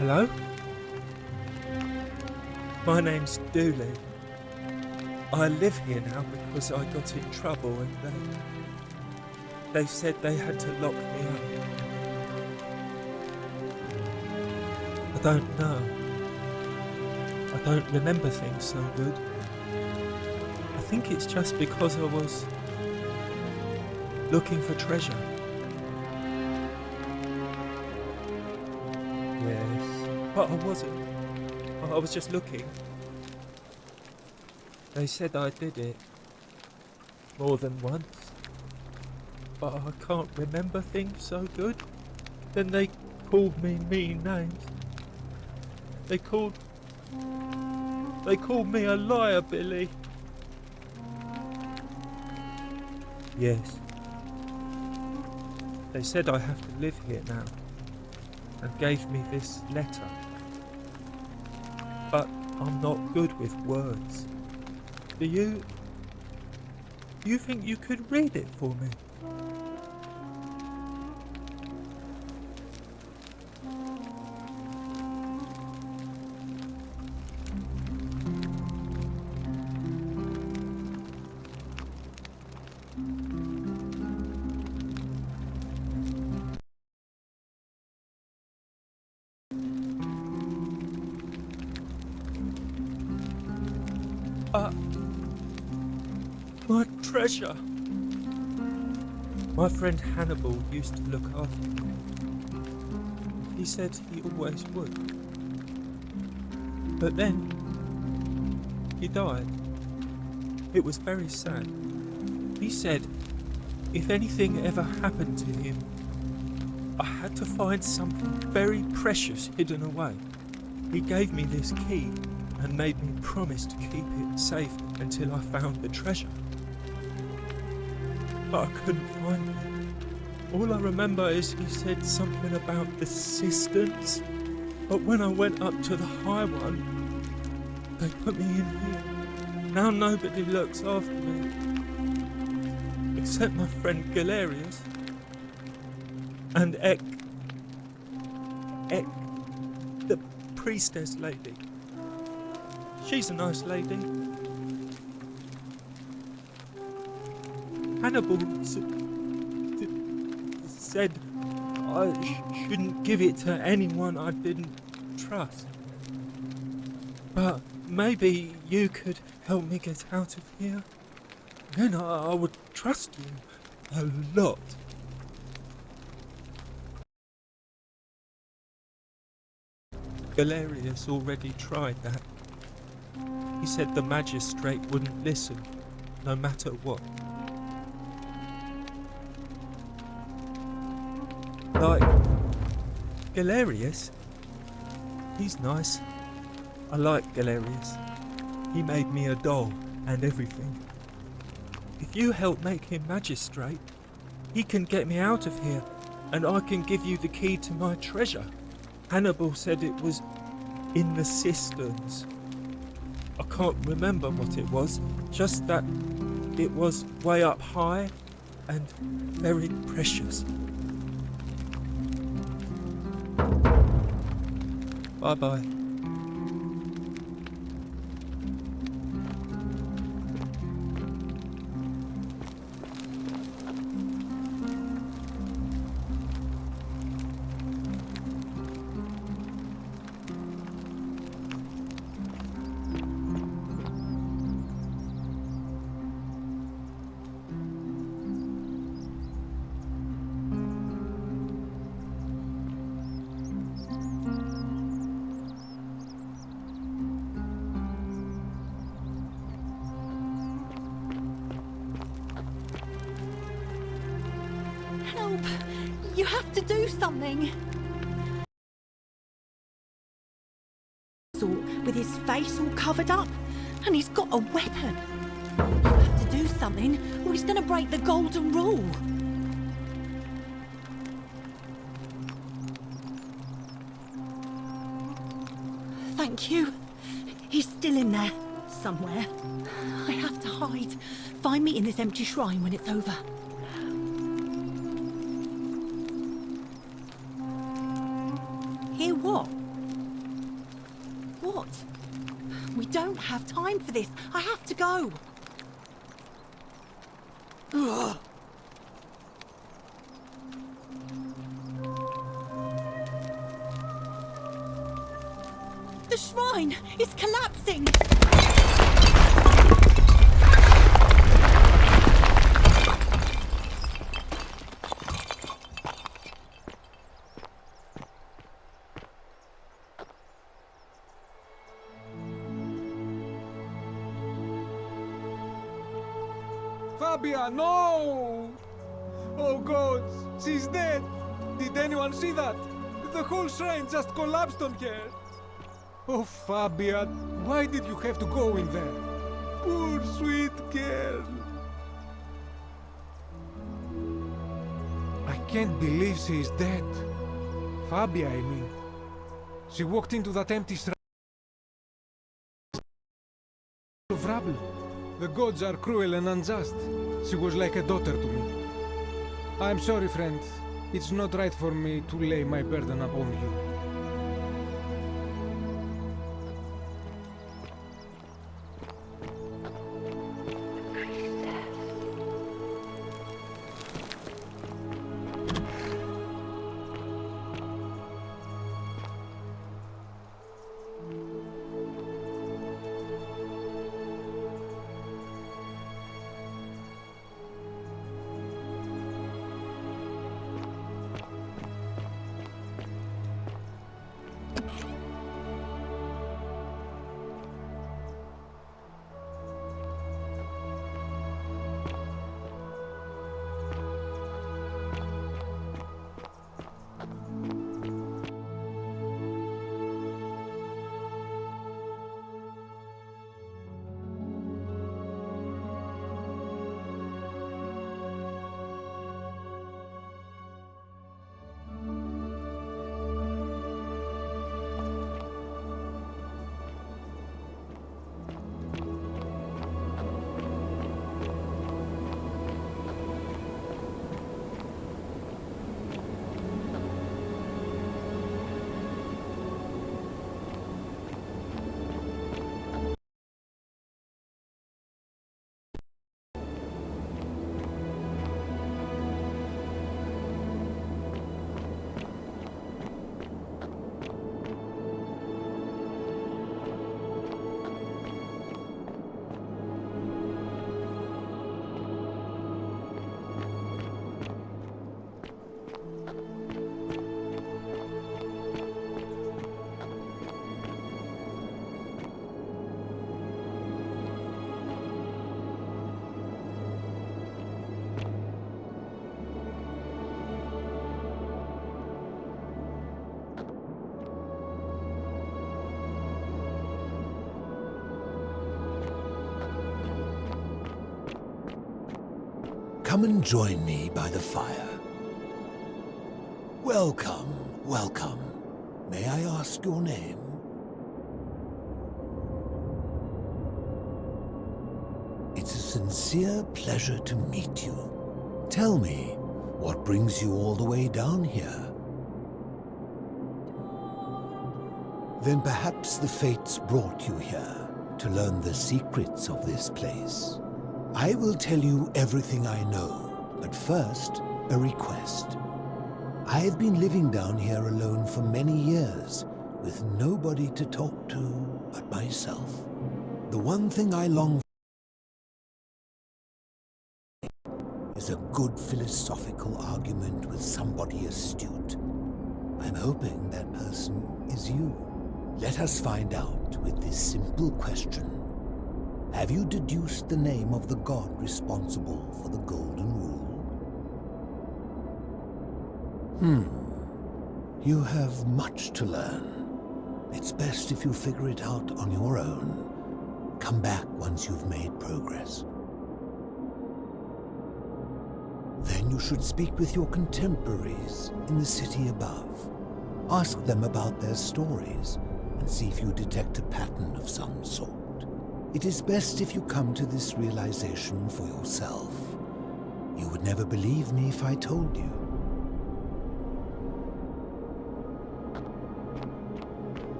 Speaker 15: Hello? My name's Dooley. I live here now because I got in trouble and they said they had to lock me up. I don't know. I don't remember things so good. I think it's just because I was looking for treasure. Yes, but I wasn't. I was just looking. They said I did it more than once, but I can't remember things so good. Then they called me mean names. They called me a liar, Billy. Yes. They said I have to live here now, and gave me this letter. But I'm not good with words. Do you think you could read it for me? My treasure! My friend Hannibal used to look after me. He said he always would. But then, he died. It was very sad. He said if anything ever happened to him, I had to find something very precious hidden away. He gave me this key and made me promise to keep it safe until I found the treasure. But I couldn't find it. All I remember is he said something about the cisterns, but when I went up to the high one, they put me in here. Now nobody looks after me, except my friend Galerius and Ek, the priestess lady. She's a nice lady. Hannibal said I shouldn't give it to anyone I didn't trust. But maybe you could help me get out of here. Then I would trust you a lot. Galerius already tried that. He said the magistrate wouldn't listen, no matter what. Like, Galerius? He's nice. I like Galerius. He made me a doll and everything. If you help make him magistrate, he can get me out of here, and I can give you the key to my treasure. Hannibal said it was in the cisterns. I can't remember what it was, just that it was way up high and very precious. Bye-bye.
Speaker 16: Help! You have to do something! With his face all covered up, and he's got a weapon. You have to do something, or he's gonna break the golden rule. Thank you. He's still in there, somewhere. I have to hide. Find me in this empty shrine when it's over. Hear what? What? We don't have time for this. I have to go. Ugh. The shrine is collapsing.
Speaker 10: Fabia, no! Oh gods, she's dead! Did anyone see that? The whole shrine just collapsed on her! Oh, Fabia, why did you have to go in there? Poor sweet girl! I can't believe she is dead. Fabia, I mean. She walked into that empty shrine of rubble. The gods are cruel and unjust. She was like a daughter to me. I'm sorry, friend. It's not right for me to lay my burden upon you.
Speaker 17: Come and join me by the fire. Welcome, welcome. May I ask your name? It's a sincere pleasure to meet you. Tell me, what brings you all the way down here? Then perhaps the fates brought you here to learn the secrets of this place. I will tell you everything I know, but first, a request. I've been living down here alone for many years, with nobody to talk to but myself. The one thing I long for is a good philosophical argument with somebody astute. I'm hoping that person is you. Let us find out with this simple question. Have you deduced the name of the god responsible for the Golden Rule? You have much to learn. It's best if you figure it out on your own. Come back once you've made progress. Then you should speak with your contemporaries in the city above. Ask them about their stories and see if you detect a pattern of some sort. It is best if you come to this realization for yourself. You would never believe me if I told you.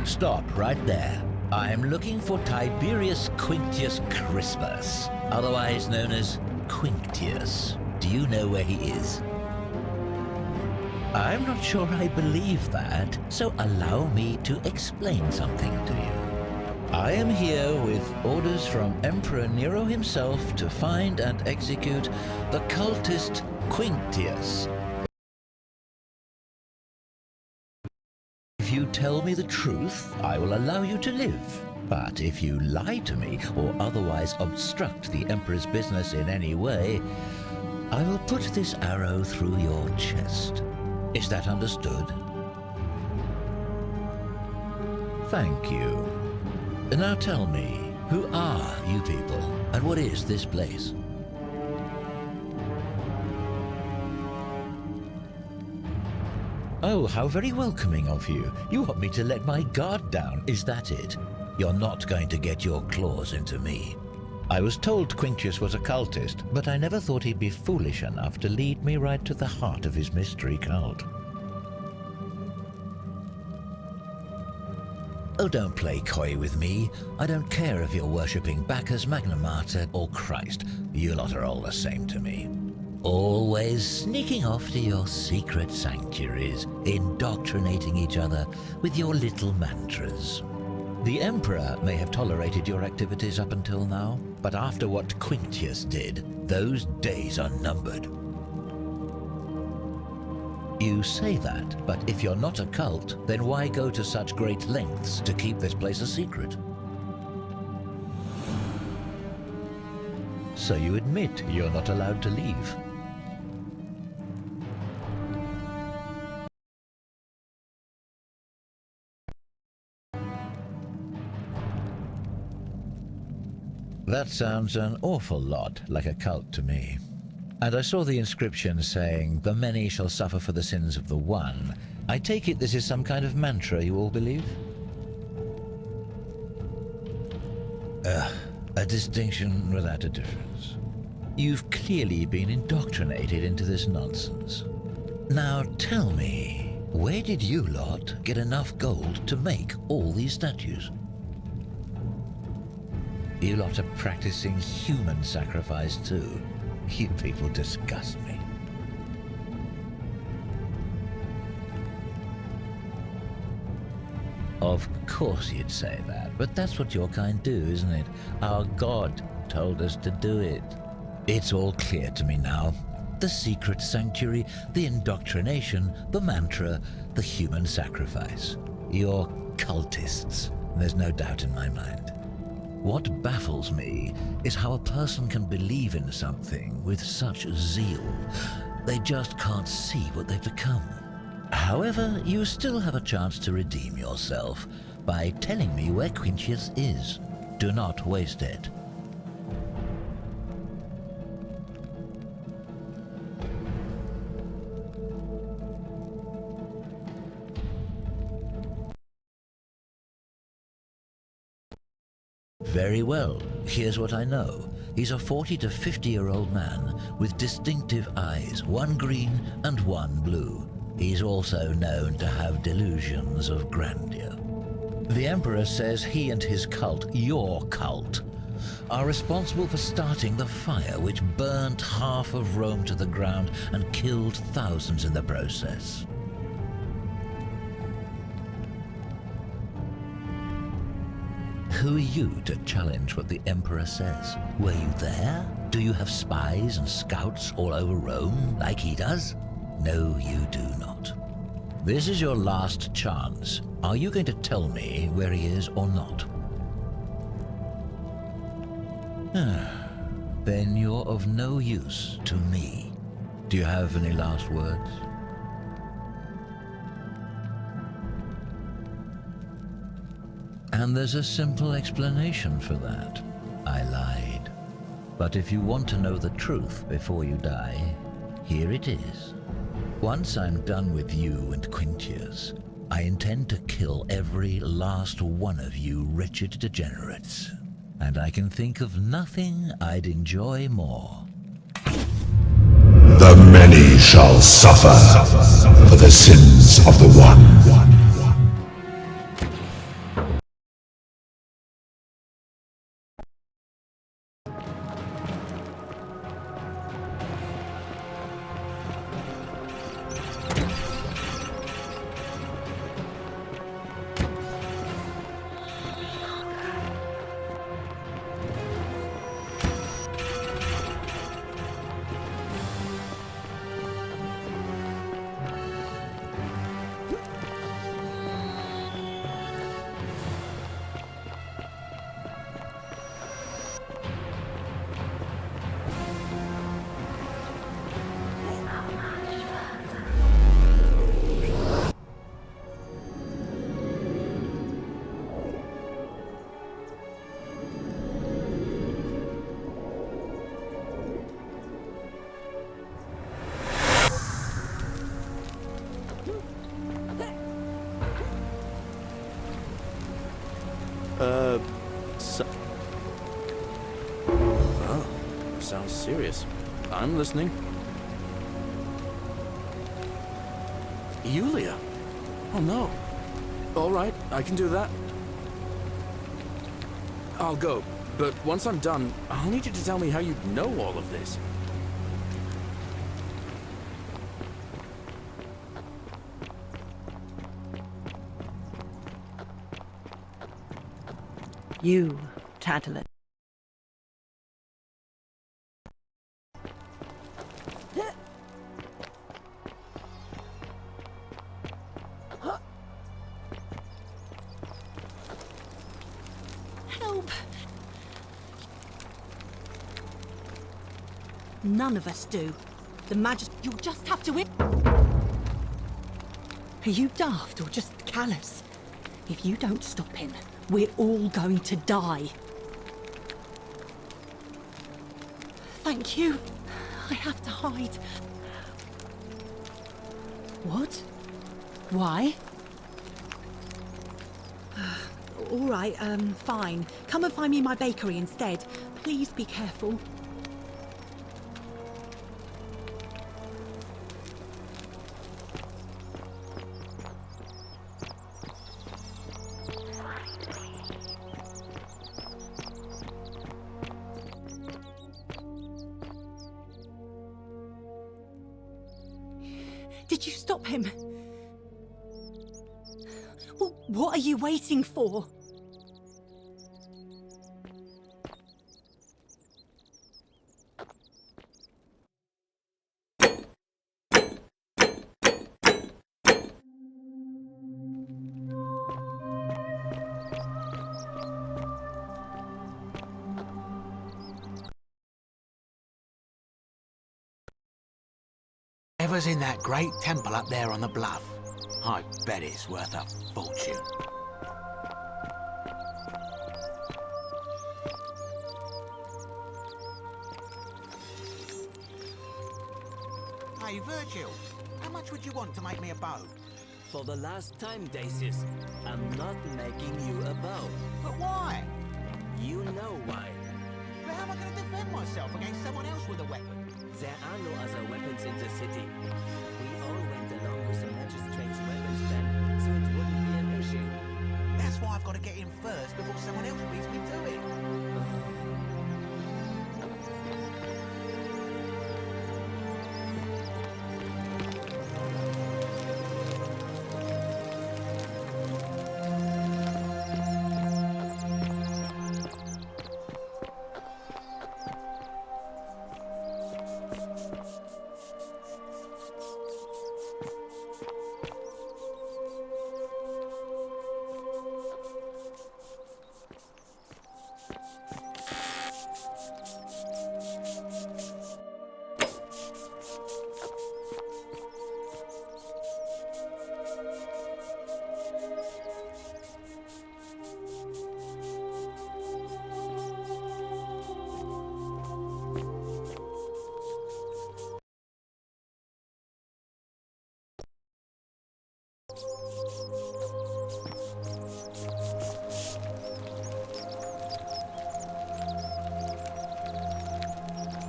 Speaker 18: Stop right there. I'm looking for Tiberius Quinctius Crispus, otherwise known as Quinctius. Do you know where he is? I'm not sure I believe that, so allow me to explain something to you. I am here with orders from Emperor Nero himself to find and execute the cultist Quinctius. If you tell me the truth, I will allow you to live. But if you lie to me or otherwise obstruct the Emperor's business in any way, I will put this arrow through your chest. Is that understood? Thank you. Now tell me, who are you people, and what is this place? Oh, how very welcoming of you. You want me to let my guard down, is that it? You're not going to get your claws into me. I was told Quinctius was a cultist, but I never thought he'd be foolish enough to lead me right to the heart of his mystery cult. Oh, don't play coy with me. I don't care if you're worshipping Bacchus, Magna Mater, or Christ. You lot are all the same to me. Always sneaking off to your secret sanctuaries, indoctrinating each other with your little mantras. The Emperor may have tolerated your activities up until now, but after what Quinctius did, those days are numbered. You say that, but if you're not a cult, then why go to such great lengths to keep this place a secret? So you admit you're not allowed to leave. That sounds an awful lot like a cult to me. And I saw the inscription saying, "The many shall suffer for the sins of the one." I take it this is some kind of mantra you all believe? A distinction without a difference. You've clearly been indoctrinated into this nonsense. Now tell me, where did you lot get enough gold to make all these statues? You lot are practicing human sacrifice too. You people disgust me. Of course you'd say that, but that's what your kind do, isn't it? Our God told us to do it. It's all clear to me now. The secret sanctuary, the indoctrination, the mantra, the human sacrifice. You're cultists, there's no doubt in my mind. What baffles me is how a person can believe in something with such zeal. They just can't see what they've become. However, you still have a chance to redeem yourself by telling me where Quintius is. Do not waste it. Very well, here's what I know. He's a 40 to 50-year-old man with distinctive eyes, one green and one blue. He's also known to have delusions of grandeur. The Emperor says he and his cult, your cult, are responsible for starting the fire which burnt half of Rome to the ground and killed thousands in the process. Who are you to challenge what the Emperor says? Were you there? Do you have spies and scouts all over Rome like he does? No, you do not. This is your last chance. Are you going to tell me where he is or not? Then you're of no use to me. Do you have any last words? And there's a simple explanation for that. I lied. But if you want to know the truth before you die, here it is. Once I'm done with you and Quintius, I intend to kill every last one of you wretched degenerates. And I can think of nothing I'd enjoy more.
Speaker 13: The many shall suffer for the sins of the one.
Speaker 3: Sounds serious. I'm listening. Yulia? Oh no. All right, I can do that. I'll go, but once I'm done, I'll need you to tell me how you know all of this.
Speaker 5: You, tattler.
Speaker 16: None of us do. The magistrate... You'll just have to... Are you daft or just callous? If you don't stop him, we're all going to die. Thank you. I have to hide. What? Why? All right, fine. Come and find me in my bakery instead. Please be careful. Did you stop him? Well, what are you waiting for?
Speaker 12: Whatever's in that great temple up there on the bluff, I bet it's worth a fortune. Hey, Virgil, how much would you want to make me a bow?
Speaker 19: For the last time, Dacius, I'm not making you a bow.
Speaker 12: But why?
Speaker 19: You know why.
Speaker 12: But how am I going to defend myself against someone else with a weapon?
Speaker 19: There are no other weapons in the city. We all went along with the magistrate's weapons plan, so it wouldn't be an issue.
Speaker 12: That's why I've got to get in first before someone else beats me to it.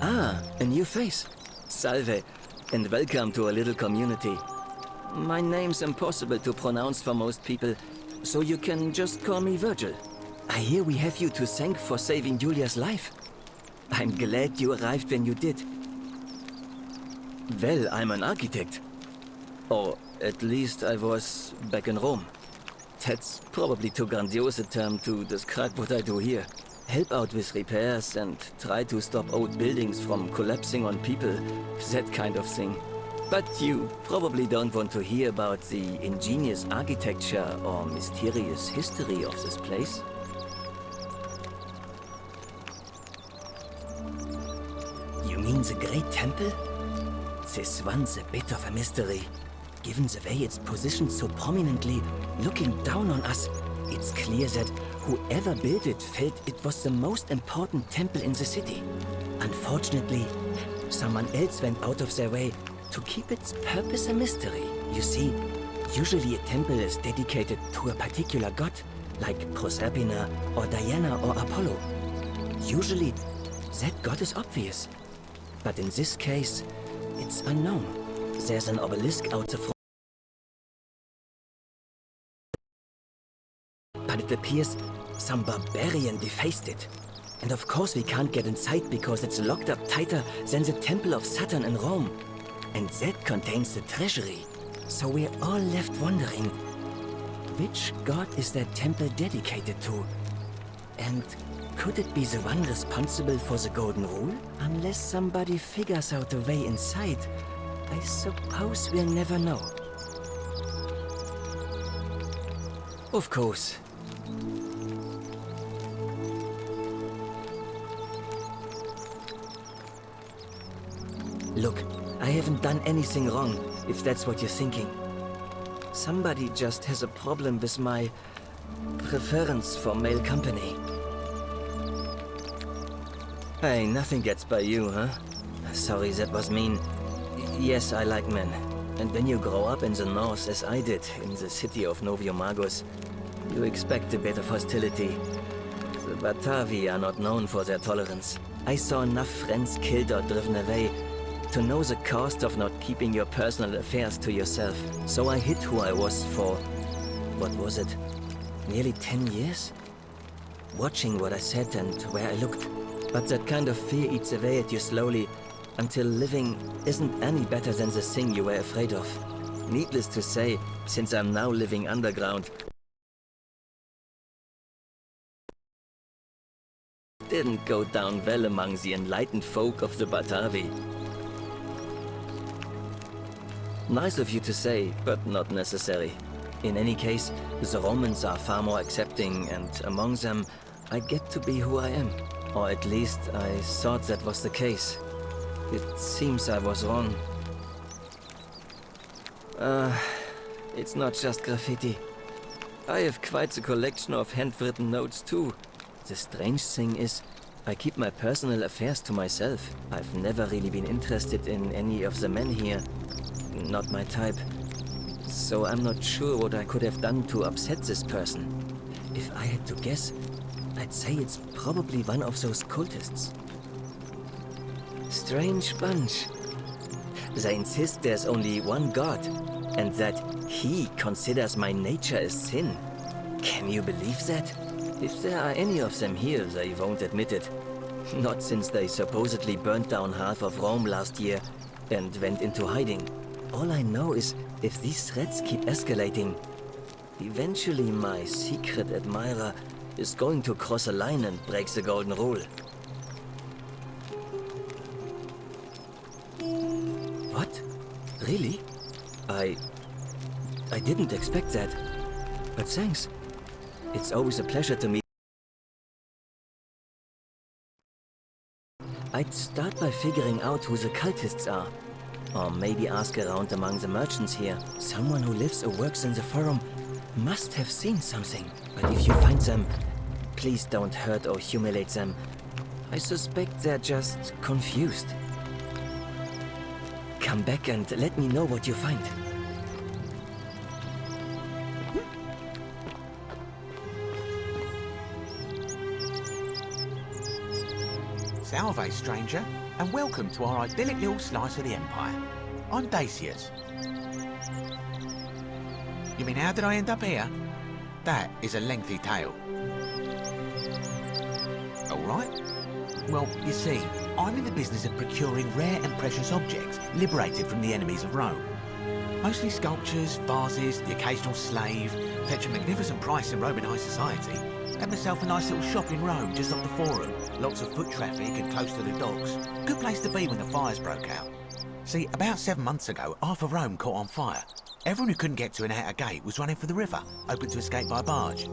Speaker 19: Ah, a new face. Salve, and welcome to a little community. My name's impossible to pronounce for most people, so you can just call me Virgil. I hear we have you to thank for saving Julia's life. I'm glad you arrived when you did. Well, I'm an architect. Or at least I was back in Rome. That's probably too grandiose a term to describe what I do here. Help out with repairs and try to stop old buildings from collapsing on people, that kind of thing. But you probably don't want to hear about the ingenious architecture or mysterious history of this place. You mean the Great Temple? This one's a bit of a mystery. Given the way it's positioned so prominently, looking down on us, it's clear that whoever built it felt it was the most important temple in the city. Unfortunately, someone else went out of their way to keep its purpose a mystery. You see, usually a temple is dedicated to a particular god, like Proserpina or Diana or Apollo. Usually, that god is obvious. But in this case, it's unknown. There's an obelisk out the front. But it appears some barbarian defaced it. And of course we can't get inside because it's locked up tighter than the Temple of Saturn in Rome. And that contains the treasury. So we're all left wondering, which god is that temple dedicated to? And could it be the one responsible for the Golden Rule? Unless somebody figures out a way inside, I suppose we'll never know. Of course. Look, I haven't done anything wrong, if that's what you're thinking. Somebody just has a problem with my preference for male company. Hey, nothing gets by you, huh? Sorry, that was mean. Yes, I like men. And when you grow up in the north, as I did, in the city of Noviomagos, you expect a bit of hostility. The Batavi are not known for their tolerance. I saw enough friends killed or driven away to know the cost of not keeping your personal affairs to yourself. So I hid who I was for, what was it, nearly 10 years? Watching what I said and where I looked. But that kind of fear eats away at you slowly, until living isn't any better than the thing you were afraid of. Needless to say, since I'm now living underground, didn't go down well among the enlightened folk of the Batavi. Nice of you to say, but not necessary. In any case, the Romans are far more accepting, and among them, I get to be who I am. Or at least, I thought that was the case. It seems I was wrong. It's not just graffiti. I have quite the collection of handwritten notes too. The strange thing is, I keep my personal affairs to myself. I've never really been interested in any of the men here. Not my type. So I'm not sure what I could have done to upset this person. If I had to guess, I'd say it's probably one of those cultists. Strange bunch. They insist there's only one god, and that he considers my nature a sin. Can you believe that? If there are any of them here, they won't admit it. Not since they supposedly burnt down half of Rome last year and went into hiding. All I know is, if these threats keep escalating, eventually my secret admirer is going to cross a line and break the golden rule. What? Really? I didn't expect that. But thanks. It's always a pleasure to meet. I'd start by figuring out who the cultists are. Or maybe ask around among the merchants here. Someone who lives or works in the forum must have seen something. But if you find them, please don't hurt or humiliate them. I suspect they're just confused. Come back and let me know what you find.
Speaker 12: Salve, stranger, and welcome to our idyllic little slice of the Empire. I'm Dacius. You mean, how did I end up here? That is a lengthy tale. All right. Well, you see, I'm in the business of procuring rare and precious objects liberated from the enemies of Rome. Mostly sculptures, vases, the occasional slave, fetch a magnificent price in Roman high society. Had myself a nice little shop in Rome just off the Forum. Lots of foot traffic and close to the docks. Good place to be when the fires broke out. See, about 7 months ago, half of Rome caught on fire. Everyone who couldn't get to an outer gate was running for the river, open to escape by barge.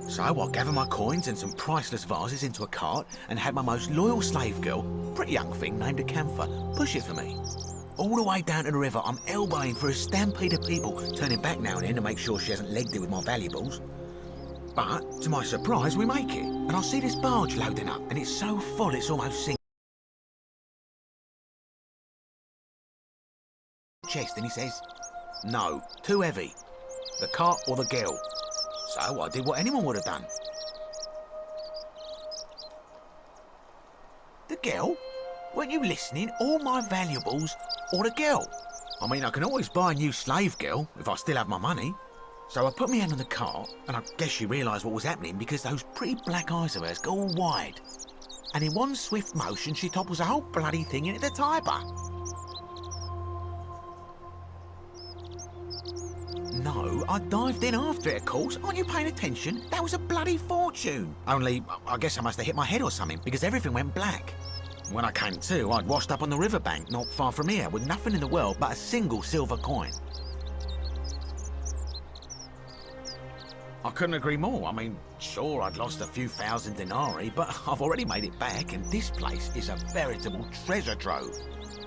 Speaker 12: So I gathered my coins and some priceless vases into a cart and had my most loyal slave girl, pretty young thing named Acantha, push it for me. All the way down to the river, I'm elbowing for a stampede of people, turning back now and then to make sure she hasn't legged it with my valuables. But, to my surprise, we make it, and I see this barge loading up, and it's so full it's almost sinking. Chest, and he says, "No, too heavy. The cart or the girl." So I did what anyone would have done. The girl? Weren't you listening? All my valuables or the girl? I mean, I can always buy a new slave girl if I still have my money. So I put my hand on the cart, and I guess she realised what was happening because those pretty black eyes of hers go all wide. And in one swift motion, she topples the whole bloody thing into the Tiber. No, I dived in after it, of course. Aren't you paying attention? That was a bloody fortune. Only, I guess I must have hit my head or something, because everything went black. When I came to, I'd washed up on the riverbank, not far from here, with nothing in the world but a single silver coin. I couldn't agree more. I mean, sure, I'd lost a few thousand denarii, but I've already made it back, and this place is a veritable treasure trove.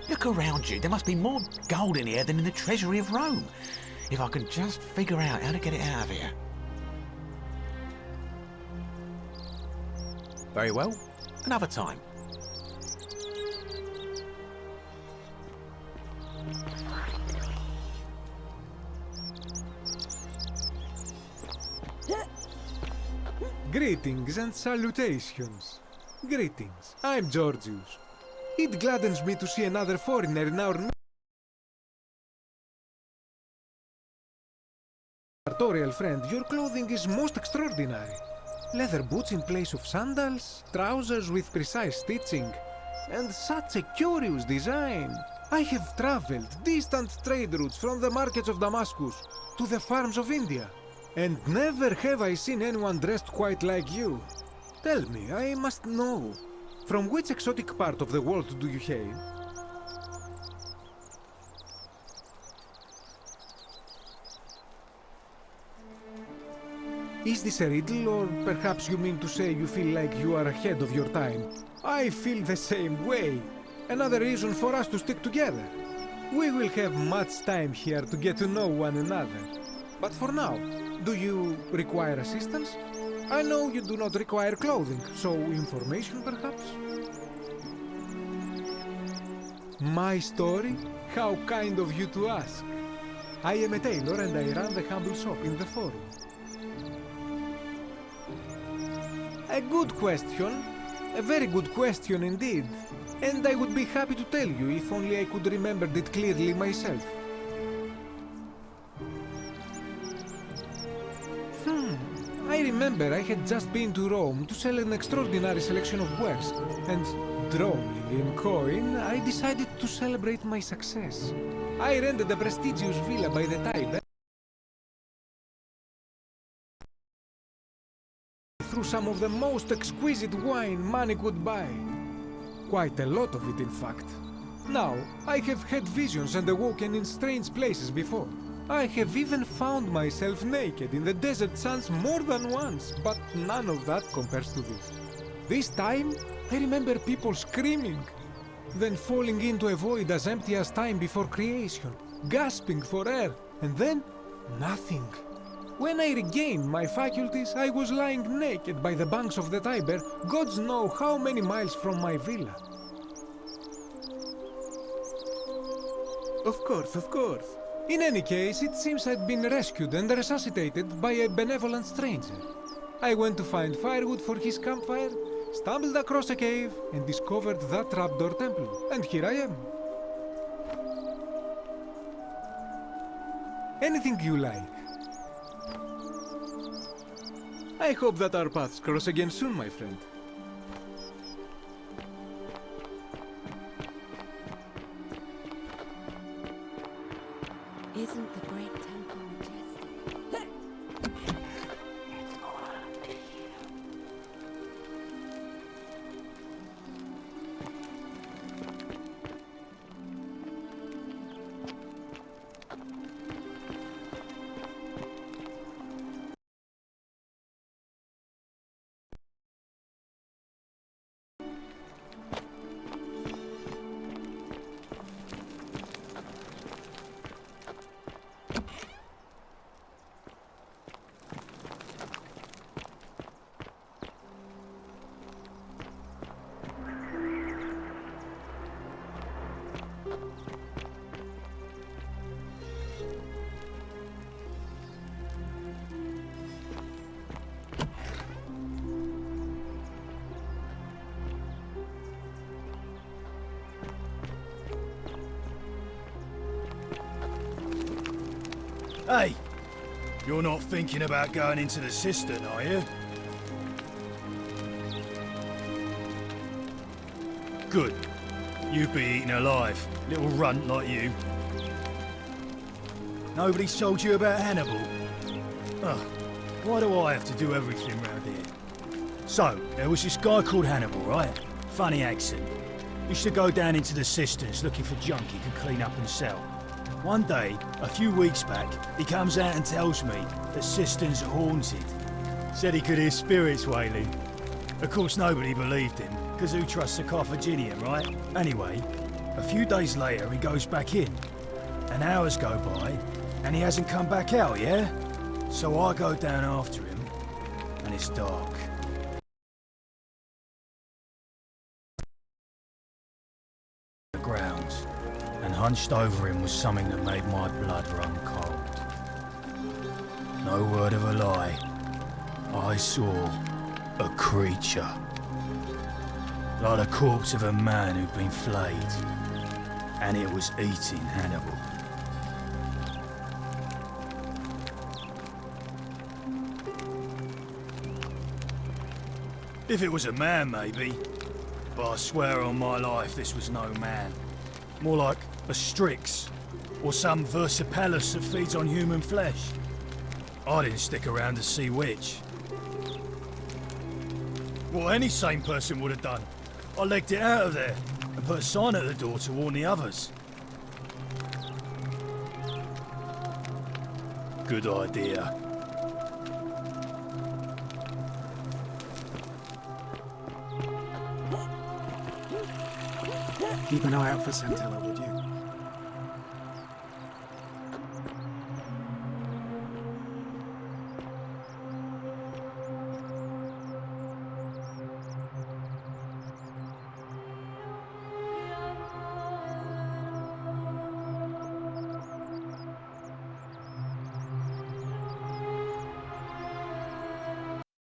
Speaker 12: Look around you. There must be more gold in here than in the treasury of Rome. If I can just figure out how to get it out of here. Very well. Another time.
Speaker 10: Greetings and salutations. Greetings. I'm Georgius. It gladdens me to see another foreigner in our sartorial friend. Your clothing is most extraordinary. Leather boots in place of sandals, trousers with precise stitching, and such a curious design. I have traveled distant trade routes from the markets of Damascus to the farms of India, and never have I seen anyone dressed quite like you. Tell me, I must know, from which exotic part of the world do you hail? Is this a riddle, or perhaps you mean to say you feel like you are ahead of your time? I feel the same way. Another reason for us to stick together. We will have much time here to get to know one another. But for now, do you require assistance? I know you do not require clothing, so information perhaps? My story? How kind of you to ask. I am a tailor and I run the humble shop in the forum. A good question. A very good question indeed. And I would be happy to tell you if only I could remember it clearly myself. I remember I had just been to Rome to sell an extraordinary selection of wares, and drowning in coin, I decided to celebrate my success. I rented a prestigious villa by the Tiber through some of the most exquisite wine money could buy. Quite a lot of it, in fact. Now, I have had visions and awoken in strange places before. I have even found myself naked in the desert sands more than once, but none of that compares to this. This time, I remember people screaming, then falling into a void as empty as time before creation, gasping for air, and then nothing. When I regained my faculties, I was lying naked by the banks of the Tiber, gods know how many miles from my villa. Of course. In any case, it seems I'd been rescued and resuscitated by a benevolent stranger. I went to find firewood for his campfire, stumbled across a cave, and discovered that trapdoor temple. And here I am. Anything you like. I hope that our paths cross again soon, my friend.
Speaker 14: Isn't the great temple majestic?
Speaker 9: Hey! You're not thinking about going into the cistern, are you? Good. You'd be eaten alive, little runt like you. Nobody's told you about Hannibal? Ugh, why do I have to do everything round here? So, there was this guy called Hannibal, right? Funny accent. Used to go down into the cisterns looking for junk he could clean up and sell. One day, a few weeks back, he comes out and tells me the cisterns are haunted. Said he could hear spirits wailing. Of course, nobody believed him, because who trusts a Carthaginian, right? Anyway, A few days later, he goes back in. And hours go by, and he hasn't come back out, yeah? So I go down after him, and it's dark. The grounds, and hunched over him was something that made my blood run cold. No word of a lie. I saw a creature. Like the corpse of a man who'd been flayed. And it was eating Hannibal. If it was a man, maybe. But I swear on my life this was no man. More like a Strix, or some Versipelus that feeds on human flesh. I didn't stick around to see which. What any sane person would have done. I legged it out of there, and put a sign at the door to warn the others. Good idea.
Speaker 6: Keep an eye out for Sentinel.